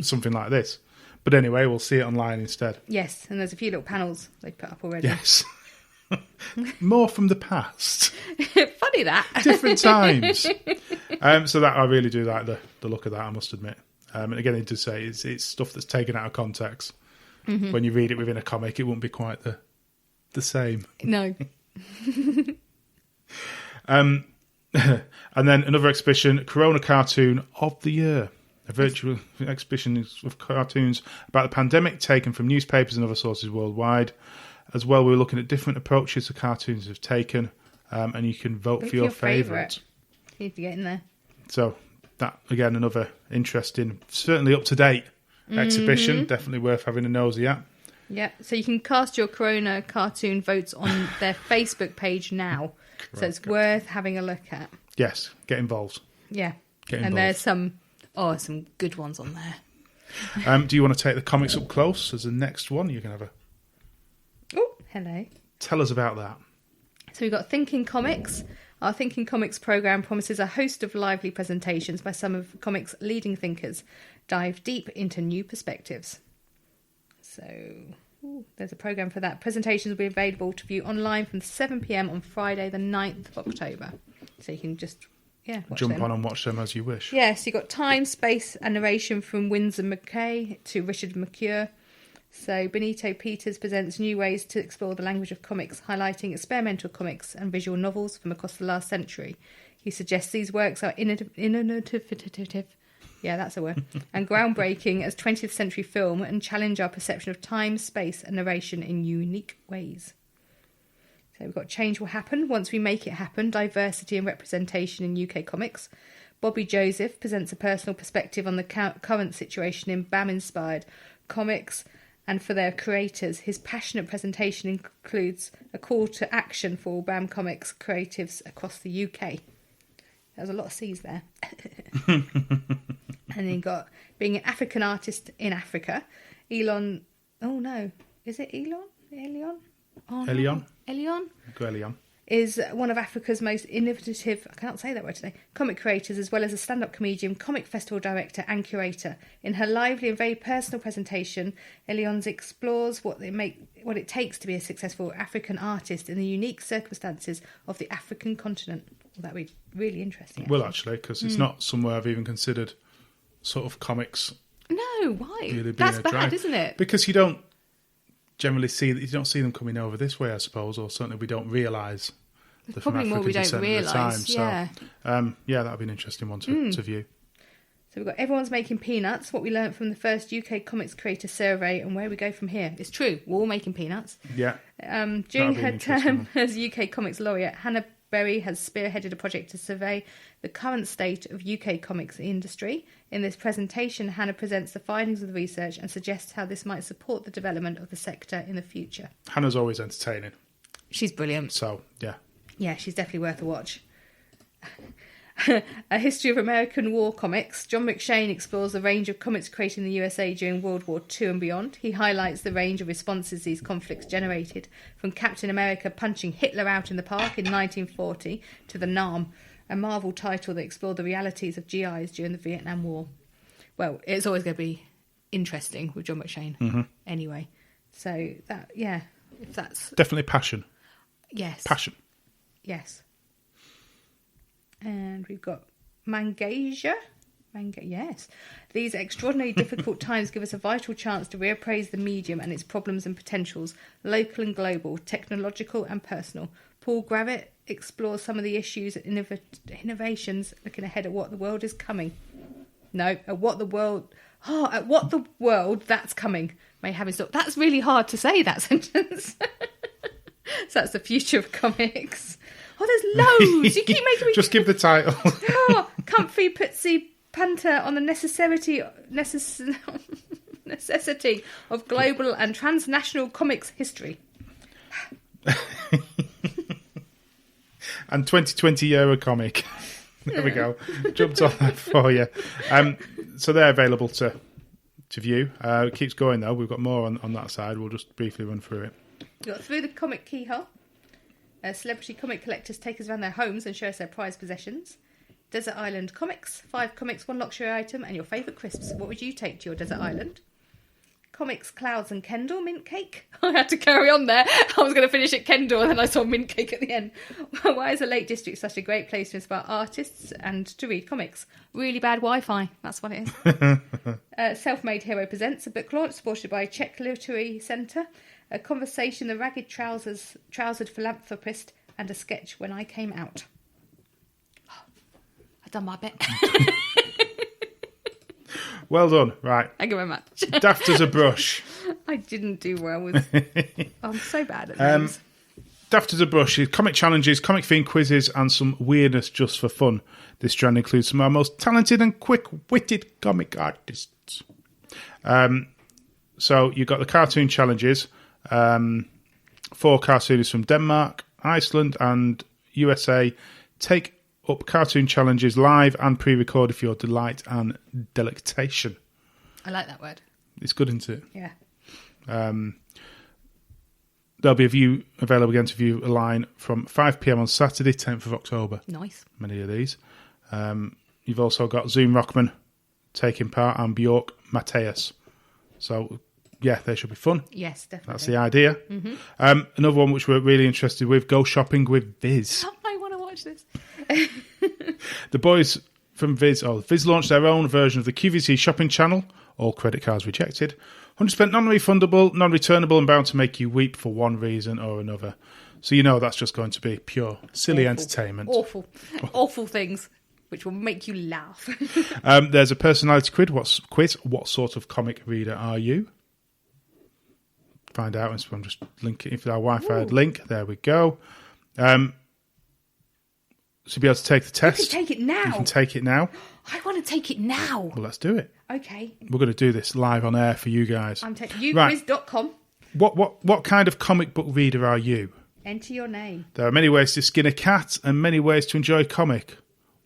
something like this. But anyway, we'll see it online instead. Yes, and there's a few little panels they put up already. Yes. More from the past. Funny that. Different times. So that I really do like the look of that, I must admit. And again, I did say it's stuff that's taken out of context. Mm-hmm. When you read it within a comic, it wouldn't be quite the same. No. And then another exhibition, Corona Cartoon of the Year. A virtual exhibition of cartoons about the pandemic taken from newspapers and other sources worldwide. As well, we're looking at different approaches the cartoons have taken, and you can vote for your favourite. You need to get in there. So that, again, another interesting, certainly up-to-date exhibition. Definitely worth having a nosy at. Yeah, so you can cast your Corona cartoon votes on their Facebook page now. So it's worth having a look at. Yes, get involved. Yeah. Get involved. And there's some good ones on there. Do you want to take the comics up close as the next one? You can have a... Oh, hello. Tell us about that. So we've got Thinking Comics. Our Thinking Comics programme promises a host of lively presentations by some of comics' leading thinkers. Dive deep into new perspectives. So there's a programme for that. Presentations will be available to view online from 7 p.m. on Friday the 9th of October. So you can just jump on and watch them as you wish. Yes, you've got time, space and narration from Winsor McKay to Richard McCure. So Benito Peters presents new ways to explore the language of comics, highlighting experimental comics and visual novels from across the last century. He suggests these works are innovative, yeah, that's a word, and groundbreaking as 20th century film and challenge our perception of time, space and narration in unique ways. So we've got Change Will Happen Once We Make It Happen, Diversity and Representation in UK Comics. Bobby Joseph presents a personal perspective on the current situation in BAM-inspired comics and for their creators. His passionate presentation includes a call to action for all BAM comics creatives across the UK. There's a lot of C's there. And then you got being an African artist in Africa. Elon. Oh no, is it Elon? Elion? Oh, no. Elion. Elion. Go Elion. Is one of Africa's most innovative, I can't say that word today, comic creators, as well as a stand-up comedian, comic festival director and curator. In her lively and very personal presentation, Elion explores what it takes to be a successful African artist in the unique circumstances of the African continent. Well, that would be really interesting. It will, actually, because it's not somewhere I've even considered sort of comics. No, why? Really that's bad, isn't it? Because you don't generally see them coming over this way, I suppose, or certainly we don't realise. Probably more we don't realise. Yeah. So, that would be an interesting one to view. So we've got Everyone's Making Peanuts, what we learnt from the first UK comics creator survey and where we go from here. It's true, we're all making peanuts. Yeah. During her term as UK Comics Laureate, Hannah Berry has spearheaded a project to survey the current state of UK comics industry. In this presentation, Hannah presents the findings of the research and suggests how this might support the development of the sector in the future. Hannah's always entertaining. She's brilliant. So, yeah. Yeah, she's definitely worth a watch. A History of American War Comics. John McShane explores the range of comics created in the USA during World War II and beyond. He highlights the range of responses these conflicts generated, from Captain America punching Hitler out in the park in 1940 to the Nam, a Marvel title that explored the realities of GIs during the Vietnam War. Well, it's always going to be interesting with John McShane anyway. So, if that's... Definitely passion. Yes. Passion. Yes. And we've got Mangasia. Yes. These extraordinarily difficult times give us a vital chance to reappraise the medium and its problems and potentials, local and global, technological and personal. Paul Gravett explores some of the issues and innovations, looking ahead at what the world is coming. No, at what the world that's coming may have in store. That's really hard to say, that sentence. So that's the future of comics. Oh, there's loads. You keep making me... Just give the title. Comfy Putsy Punter on the necessity of global and transnational comics history. And 2020 Eurocomic. There we go. Jumped on that for you. So they're available to view. It keeps going though. We've got more on that side. We'll just briefly run through it. We've got Through the Comic Keyhole. Celebrity comic collectors take us around their homes and show us their prized possessions. Desert Island Comics. 5 comics, 1 luxury item, and your favourite crisps. What would you take to your desert island? Comics, Clouds and Kendall Mint Cake. I had to carry on there. I was going to finish at Kendall and then I saw Mint Cake at the end. Why is the Lake District such a great place to inspire artists and to read comics? Really bad Wi-Fi. That's what it is. Self-Made Hero presents a book launch supported by Czech Literary Centre. A conversation, The Ragged Trousered Philanthropist, and a sketch, When I Came Out. Oh, I've done my bit. Well done. Right. Thank you very much. Daft as a brush. I didn't do well with... I'm so bad at names. Daft as a brush is comic challenges, comic themed quizzes, and some weirdness just for fun. This strand includes some of our most talented and quick-witted comic artists. So you've got the cartoon challenges. 4 cartoonists from Denmark, Iceland, and USA take up cartoon challenges live and pre-recorded for your delight and delectation. I like that word. It's good, isn't it? Yeah. There'll be a view available again to view a line from 5 p.m. on Saturday, 10th of October. Nice. Many of these. You've also got Zoom Rockman taking part and Bjork Mateus. So, yeah, they should be fun. Yes, definitely. That's the idea. Mm-hmm. Another one which we're really interested with, Go Shopping with Viz. Oh, I want to watch this. The boys from Viz launched their own version of the QVC shopping channel, all credit cards rejected. 100% non-refundable, non-returnable, and bound to make you weep for one reason or another. So you know that's just going to be pure, silly entertainment. Awful things, which will make you laugh. There's a personality quiz. What sort of comic reader are you? Find out. I'm just linking it for our Wi-Fi link. There we go. So you'll be able to take the test. You can take it now. You can take it now. I want to take it now. Well, let's do it. Okay. We're going to do this live on air for you guys. I'm taking uquiz.com. What kind of comic book reader are you? Enter your name. There are many ways to skin a cat and many ways to enjoy comic.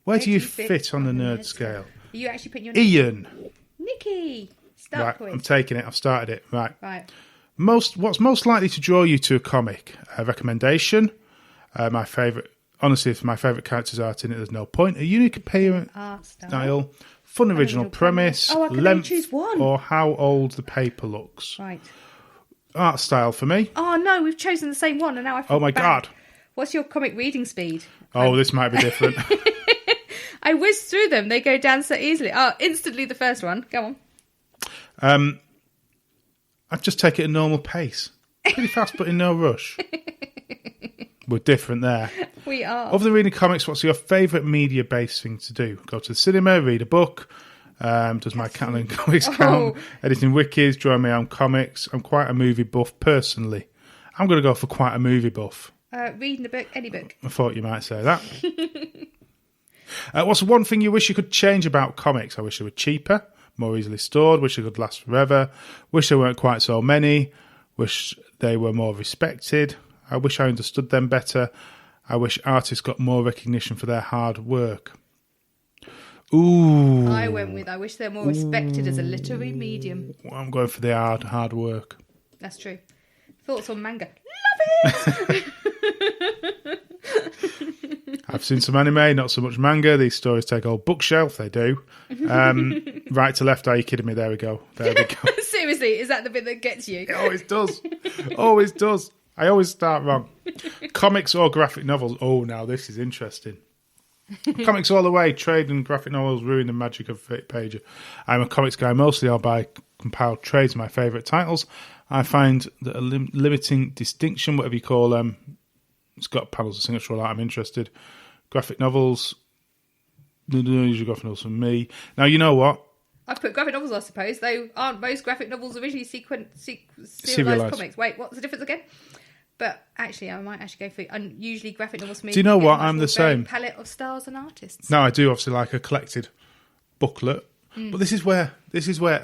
Where do you fit on the nerd scale? Are you actually putting your name? Ian. Nikki. Start quiz. I'm taking it. I've started it. Right. What's most likely to draw you to a comic? A recommendation. My favourite. Honestly, if my favourite character's art in it, there's no point. A unique appearance, art style, fun original premise, I can length, choose one. or how old the paper looks. Right. Art style for me. Oh no, we've chosen the same one, and now I feel Oh my bad. God. What's your comic reading speed? Oh, this might be different. I whizzed through them. They go down so easily. Oh, instantly the first one. Go on. I'd just take it at a normal pace. Pretty fast, but in no rush. We're different there. We are. Other than reading comics, what's your favourite media-based thing to do? Go to the cinema, read a book. Does my Catalan comics count? Editing wikis, drawing my own comics. I'm quite a movie buff, personally. I'm going to go for quite a movie buff. Reading a book, any book. I thought you might say that. What's one thing you wish you could change about comics? I wish they were cheaper, more easily stored. Wish they could last forever. Wish there weren't quite so many. Wish they were more respected. I wish I understood them better. I wish artists got more recognition for their hard work. Ooh. I wish they were more respected as a literary medium. I'm going for the hard work. That's true. Thoughts on manga? Love it! I've seen some anime, not so much manga. These stories take old bookshelf, they do. Right to left, are you kidding me? There we go. Seriously, is that the bit that gets you? It always does. Always does. I always start wrong. Comics or graphic novels? Oh, now this is interesting. Comics all the way. Trade and graphic novels ruin the magic of pager. I'm a comics guy mostly. I'll buy compiled trades of my favourite titles. I find that a limiting distinction, whatever you call them, it's got panels of signature art. I'm interested. Graphic novels, usually graphic novels from me. Now, you know what? I've put graphic novels, I suppose, though aren't most graphic novels originally serialised comics? Wait, what's the difference again? But actually, I might actually go for unusually graphic novels for me. Do you know what? I'm the same. Palette of styles and artists. No, I do obviously like a collected booklet. But this is where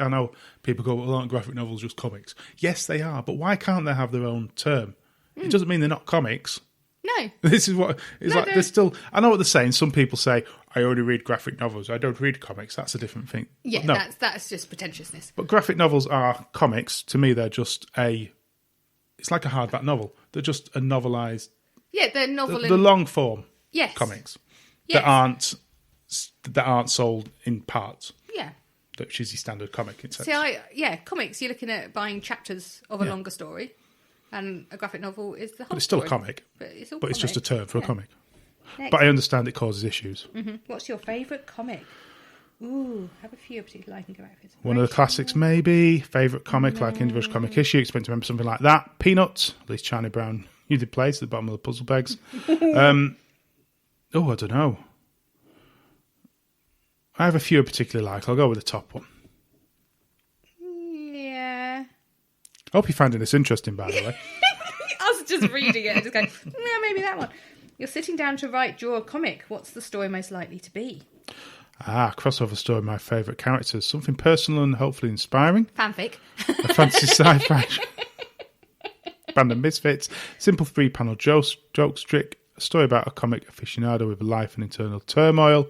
I know people go, well, aren't graphic novels just comics? Yes, they are. But why can't they have their own term? It doesn't mean they're not comics. No. This is what it's like. They're still. I know what they're saying. Some people say, I only read graphic novels. I don't read comics. That's a different thing. Yeah, no. that's just pretentiousness. But graphic novels are comics. To me, they're just it's like a hardback novel. They're just a novelised. Yeah, they're novel. The long form. Yes. Comics. Yes. That aren't sold in parts. Yeah. Which is the standard comic. See, comics, you're looking at buying chapters of a longer story, and a graphic novel is the whole But it's still story. a comic. But it's just a term for a comic. Next. But I understand it causes issues. Mm-hmm. What's your favourite comic? Ooh, have a few particularly liking characters. One of the classics, maybe. Favourite comic, like Individual Comic Issue. Expect to remember something like that. Peanuts. At least Charlie Brown knew the place at the bottom of the puzzle pegs. I don't know. I have a few I particularly like. I'll go with the top one. Yeah. I hope you're finding this interesting, by the way. I was just reading it and just going, yeah, maybe that one. You're sitting down to draw a comic. What's the story most likely to be? Crossover story, my favourite characters. Something personal and hopefully inspiring. Fanfic. A fantasy sci-fi. Band of misfits. Simple 3-panel joke strip. A story about a comic aficionado with life and internal turmoil.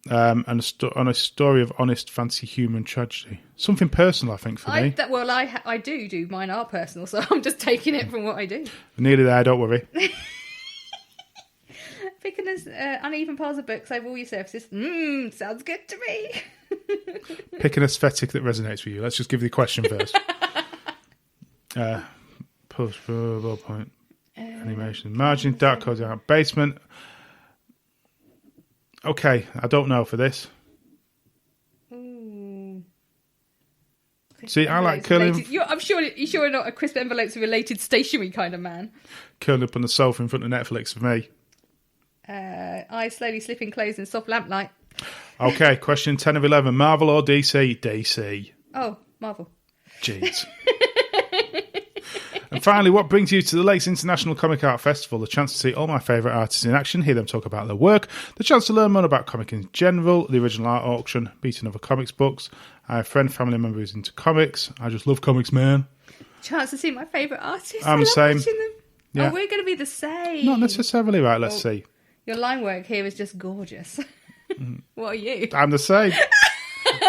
And a story of honest fantasy humour and tragedy. Something personal, I think, for me. I do. Mine are personal, so I'm just taking it from what I do. Nearly there, don't worry. Picking uneven piles of books over all your surfaces. Sounds good to me. Pick an aesthetic that resonates with you. Let's just give the question first. Post ballpoint animation. Margin, dark code out, basement. Okay, I don't know for this. See, I like curling. I'm sure you're not a crisp envelopes related stationery kind of man. Curling up on the sofa in front of Netflix for me. Eyes slowly slipping closed in soft lamplight. Okay, question 10 of 11. Marvel or DC? DC. Oh, Marvel. Jeez. And finally, what brings you to the Lakes International Comic Art Festival? The chance to see all my favourite artists in action, hear them talk about their work, the chance to learn more about comic in general, the original art auction, meeting other comics books. I have a friend, family member who's into comics. I just love comics, man. Chance to see my favourite artists. I'm the same. Yeah. Oh, we're going to be the same. Not necessarily, right? Let's see. Your line work here is just gorgeous. What are you? I'm the same.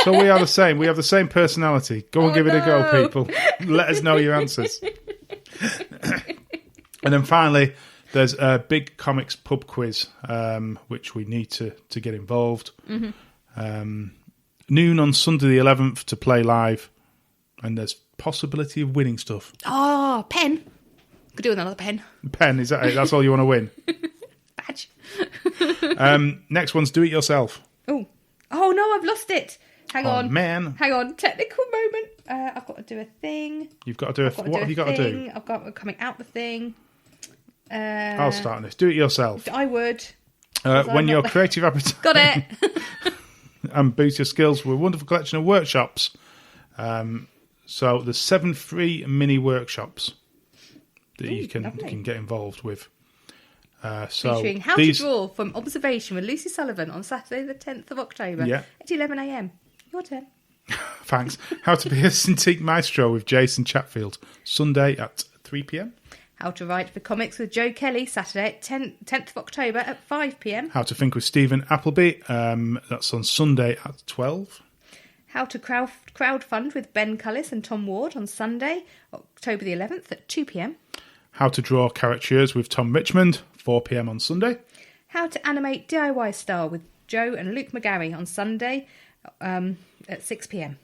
So we are the same. We have the same personality. Go and give it a go, people. Let us know your answers. And then finally, there's a big comics pub quiz, which we need to get involved. Noon on Sunday the 11th to play live. And there's possibility of winning stuff. Oh, pen. Could do with another pen. Pen, is that it? That's all you want to win? Badge. Next one's do it yourself. Oh no, I've lost it. Hang on. Man. Hang on. Technical moment. I've got to do a thing. You've got to do what have you got to do? I've got coming out the thing. I'll start on this. Do it yourself. I would. When your creative appetite... Got it. and boost your skills with a wonderful collection of workshops. So there's 7 free mini workshops that you can get involved with. Featuring how to draw from observation with Lucy Sullivan on Saturday the 10th of October at 11 a.m. Your turn. Thanks. How to be a Cintiq Maestro with Jason Chatfield, Sunday at 3 p.m. How to write for comics with Joe Kelly, Saturday at 10th of October at 5 p.m. How to think with Stephen Appleby, that's on Sunday at 12. How to crowdfund with Ben Cullis and Tom Ward on Sunday, October the 11th at 2 p.m. How to draw caricatures with Tom Richmond, 4 p.m. on Sunday. How to animate DIY style with Joe and Luke McGarry on Sunday at 6 p.m.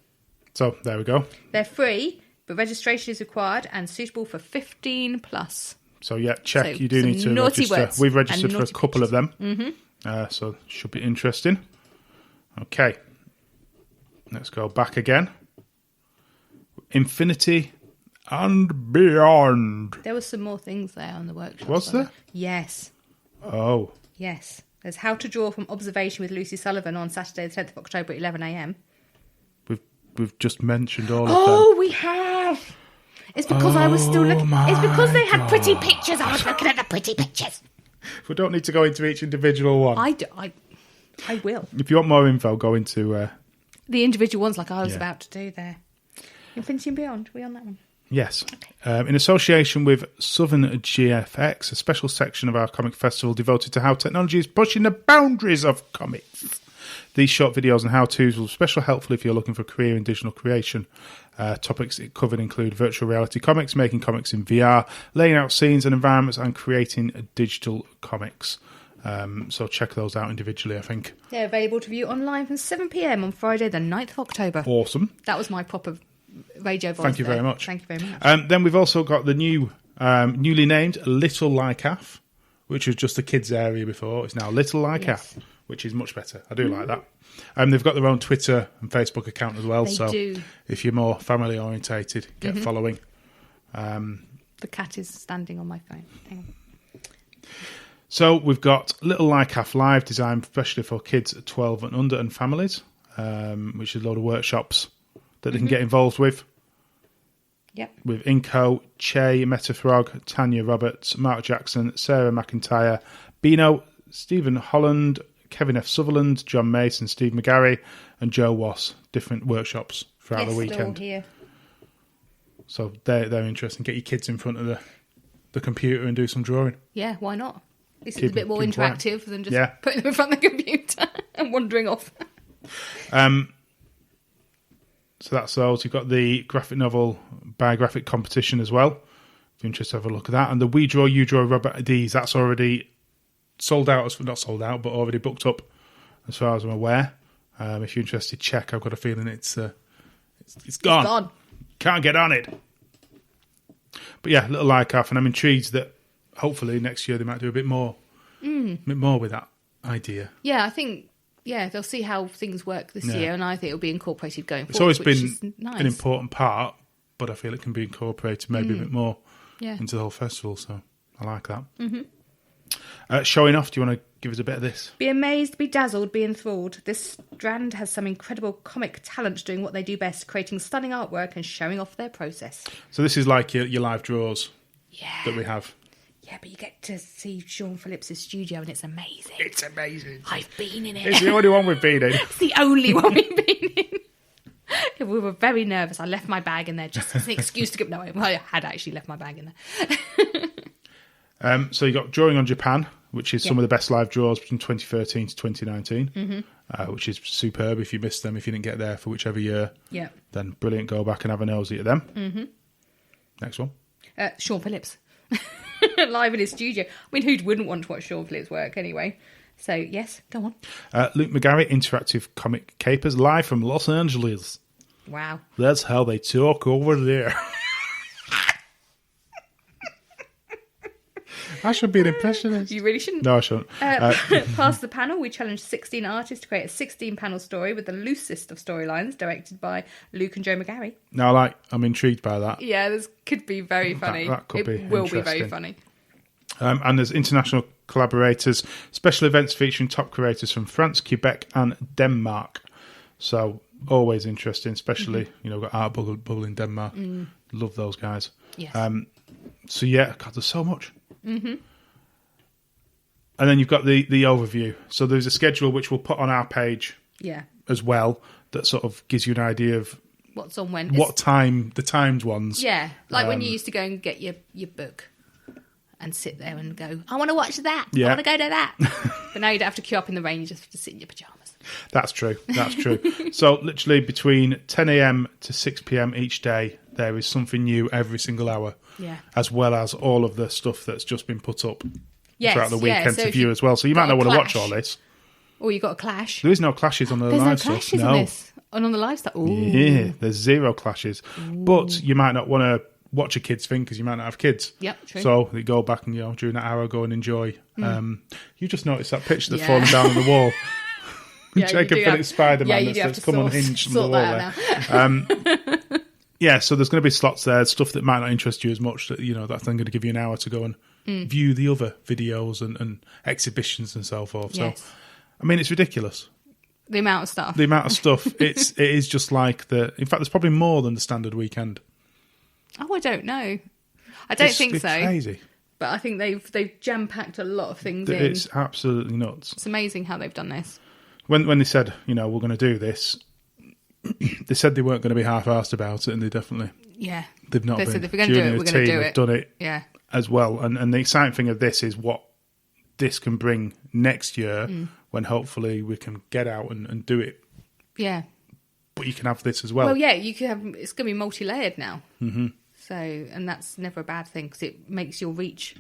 So there we go. They're free, but registration is required and suitable for 15 plus. So check. So you do need to register. We've registered for a couple of them. So should be interesting. Okay. Let's go back again. Infinity and Beyond. There were some more things there on the workshop. Was there? Yes. Oh. Yes. There's How to Draw from Observation with Lucy Sullivan on Saturday the 10th of October at 11 a.m. We've just mentioned all of them. Oh, we have. It's because I was still looking. It's because they had pretty pictures. I was looking at the pretty pictures. We don't need to go into each individual one. I will. If you want more info, go into... the individual ones like I was about to do there. Infinity and Beyond, we on that one? Yes. Okay. In association with Southern GFX, a special section of our comic festival devoted to how technology is pushing the boundaries of comics. These short videos and how-tos will be especially helpful if you're looking for a career in digital creation. Topics it covered include virtual reality comics, making comics in VR, laying out scenes and environments, and creating digital comics. So check those out individually, I think. They're available to view online from 7 p.m. on Friday the 9th of October. Awesome. That was my proper radio voice. Thank you very much. Thank you very much. Then we've also got the new, newly named Little LICAF, which was just the kids area before. It's now Little LICAF, which is much better. I do like that. They've got their own Twitter and Facebook account as well. They do. If you're more family orientated, get following. The cat is standing on my phone. Hang on. So we've got Little LICAF Live, designed especially for kids 12 and under and families, which is a load of workshops that they can get involved with. Yep. With Inco, Che, Metafrog, Tanya Roberts, Mark Jackson, Sarah McIntyre, Bino, Stephen Holland, Kevin F. Sutherland, John Mason, Steve McGarry, and Joe Wass. Different workshops throughout the weekend. They're all here. So they're interesting. Get your kids in front of the computer and do some drawing. Yeah, why not? This is a bit more interactive than just putting them in front of the computer and wandering off. So that's those. You've got the graphic novel biographic competition as well. If you're interested, have a look at that. And the We Draw, You Draw Robert D's, that's already sold out. Not sold out, but already booked up as far as I'm aware. If you're interested, check. I've got a feeling it's gone. It's gone. Can't get on it. But yeah, Little LICAF, and I'm intrigued that hopefully next year they might do a bit more with that idea. Yeah, I think they'll see how things work this year, and I think it'll be incorporated going it's forward. It's always been an important part, but I feel it can be incorporated maybe a bit more into the whole festival, so I like that. Showing off, do you want to give us a bit of this? Be amazed, be dazzled, be enthralled. This strand has some incredible comic talent doing what they do best, creating stunning artwork and showing off their process. So this is like your live draws that we have. Yeah, but you get to see Sean Phillips' studio and it's amazing. It's amazing. I've been in it. It's the only one we've been in. It's the only one we've been in. We were very nervous. I left my bag in there just as an excuse to go. No, I had actually left my bag in there. So you got Drawing on Japan, which is some of the best live draws from 2013 to 2019, which is superb. If you missed them, if you didn't get there for whichever year, then brilliant. Go back and have a nosy at them. Next one. Sean Phillips. Live in his studio. I mean, who wouldn't want to watch Sean Phillips work anyway? So, yes, go on. Luke McGarry, Interactive Comic Capers, live from Los Angeles. Wow. That's how they talk over there. I should be an impressionist. You really shouldn't. No, I shouldn't. Past the panel, we challenged 16 artists to create a 16-panel story with the loosest of storylines, directed by Luke and Joe McGarry. No, I'm intrigued by that. Yeah, this could be very funny. That could be It will be very funny. And there's international collaborators, special events featuring top creators from France, Quebec, and Denmark. So always interesting, especially got Art Bubble in Denmark. Love those guys. Yes. So yeah, God, there's so much. And then you've got the overview. So there's a schedule which we'll put on our page as well that sort of gives you an idea of what's on when. What time, the timed ones. Yeah, like when you used to go and get your book and sit there and go, I want to watch that. I want to go to that. But now you don't have to queue up in the rain, you just have to sit in your pyjamas. That's true. So literally between 10 a.m. to 6 p.m. each day, there is something new every single hour. Yeah. As well as all of the stuff that's just been put up throughout the weekend so to view as well. So you might not want to watch all this. Or you got a clash. There is no clashes on the live stuff. There's no clashes on this. And on the live stuff. Ooh. Yeah, there's zero clashes. Ooh. But you might not want to watch a kid's thing because you might not have kids. Yep, true. So you go back and during that hour, go and enjoy. You just noticed that picture that's fallen down on the wall. Jacob Phillips Spider-Man that's come unhinged from the wall there. Yeah, so there's going to be slots there, stuff that might not interest you as much. That that's then going to give you an hour to go and view the other videos and exhibitions and so forth. Yes. So, I mean, it's ridiculous. The amount of stuff. It is just like in fact, there's probably more than the standard weekend. Oh, I don't know. I don't think so. It's crazy. But I think they've jam-packed a lot of things in. It's absolutely nuts. It's amazing how they've done this. when they said, we're going to do this, they said they weren't going to be half-arsed about it, and they definitely... Yeah. They've not they been. said if we're going to do it, we're going to do it. Have done it as well. And the exciting thing of this is what this can bring next year when hopefully we can get out and do it. Yeah. But you can have this as well. Well, yeah, you can have. It's going to be multi-layered now. Mm-hmm. So, and that's never a bad thing because it makes your reach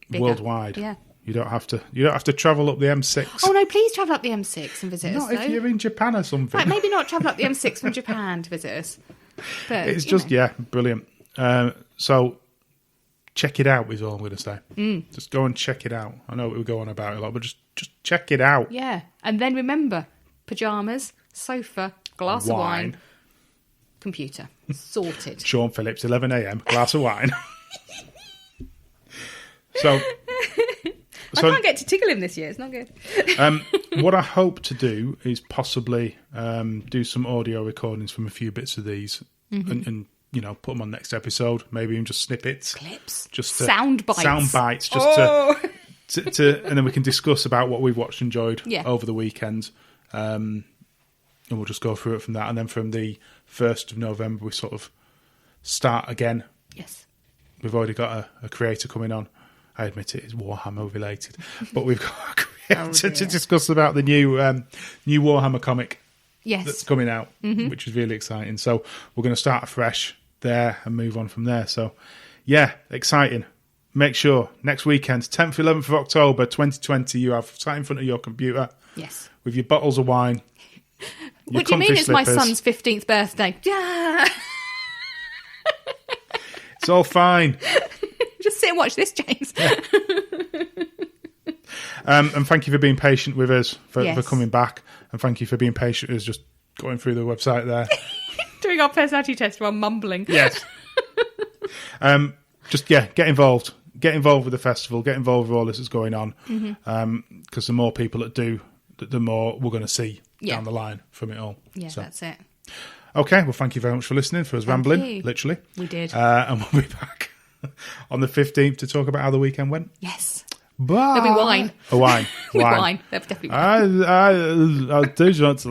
bigger. Worldwide. Yeah. You don't have to travel up the M6. Oh no! Please travel up the M6 and visit us. Not if you're in Japan or something. Right, maybe not travel up the M6 from Japan to visit us. But it's just brilliant. So check it out is all I'm going to say. Just go and check it out. I know we go on about it a lot, but just check it out. Yeah, and then remember: pajamas, sofa, glass of wine, computer, sorted. Sean Phillips, 11 a.m. glass of wine. So. I can't get to tickle him this year. It's not good. What I hope to do is possibly do some audio recordings from a few bits of these and put them on next episode. Maybe even just snippets, clips, just sound bites, just to and then we can discuss about what we've watched and enjoyed over the weekend. And we'll just go through it from that. And then from the 1st of November, we sort of start again. Yes, we've already got a creator coming on. I admit it is Warhammer related, but we've got a creator to discuss about the new Warhammer comic that's coming out, which is really exciting. So we're going to start afresh there and move on from there. So, yeah, exciting. Make sure next weekend, 10th, 11th of October 2020, you have sat in front of your computer with your bottles of wine. What do you mean it's my son's 15th birthday? Yeah. It's all fine. Just sit and watch this, James. Yeah. And thank you for being patient with us, for coming back. And thank you for being patient with us just going through the website there. Doing our personality test while mumbling. Yes. Get involved. Get involved with the festival. Get involved with all this that's going on. Because the more people that do, the more we're going to see down the line from it all. Yeah, that's it. Okay, well, thank you very much for listening, for us rambling, literally. We did. And we'll be back on the 15th to talk about how the weekend went. Yes. Bye. There'll be wine. A wine. Wine. There'll definitely be wine. I do want to.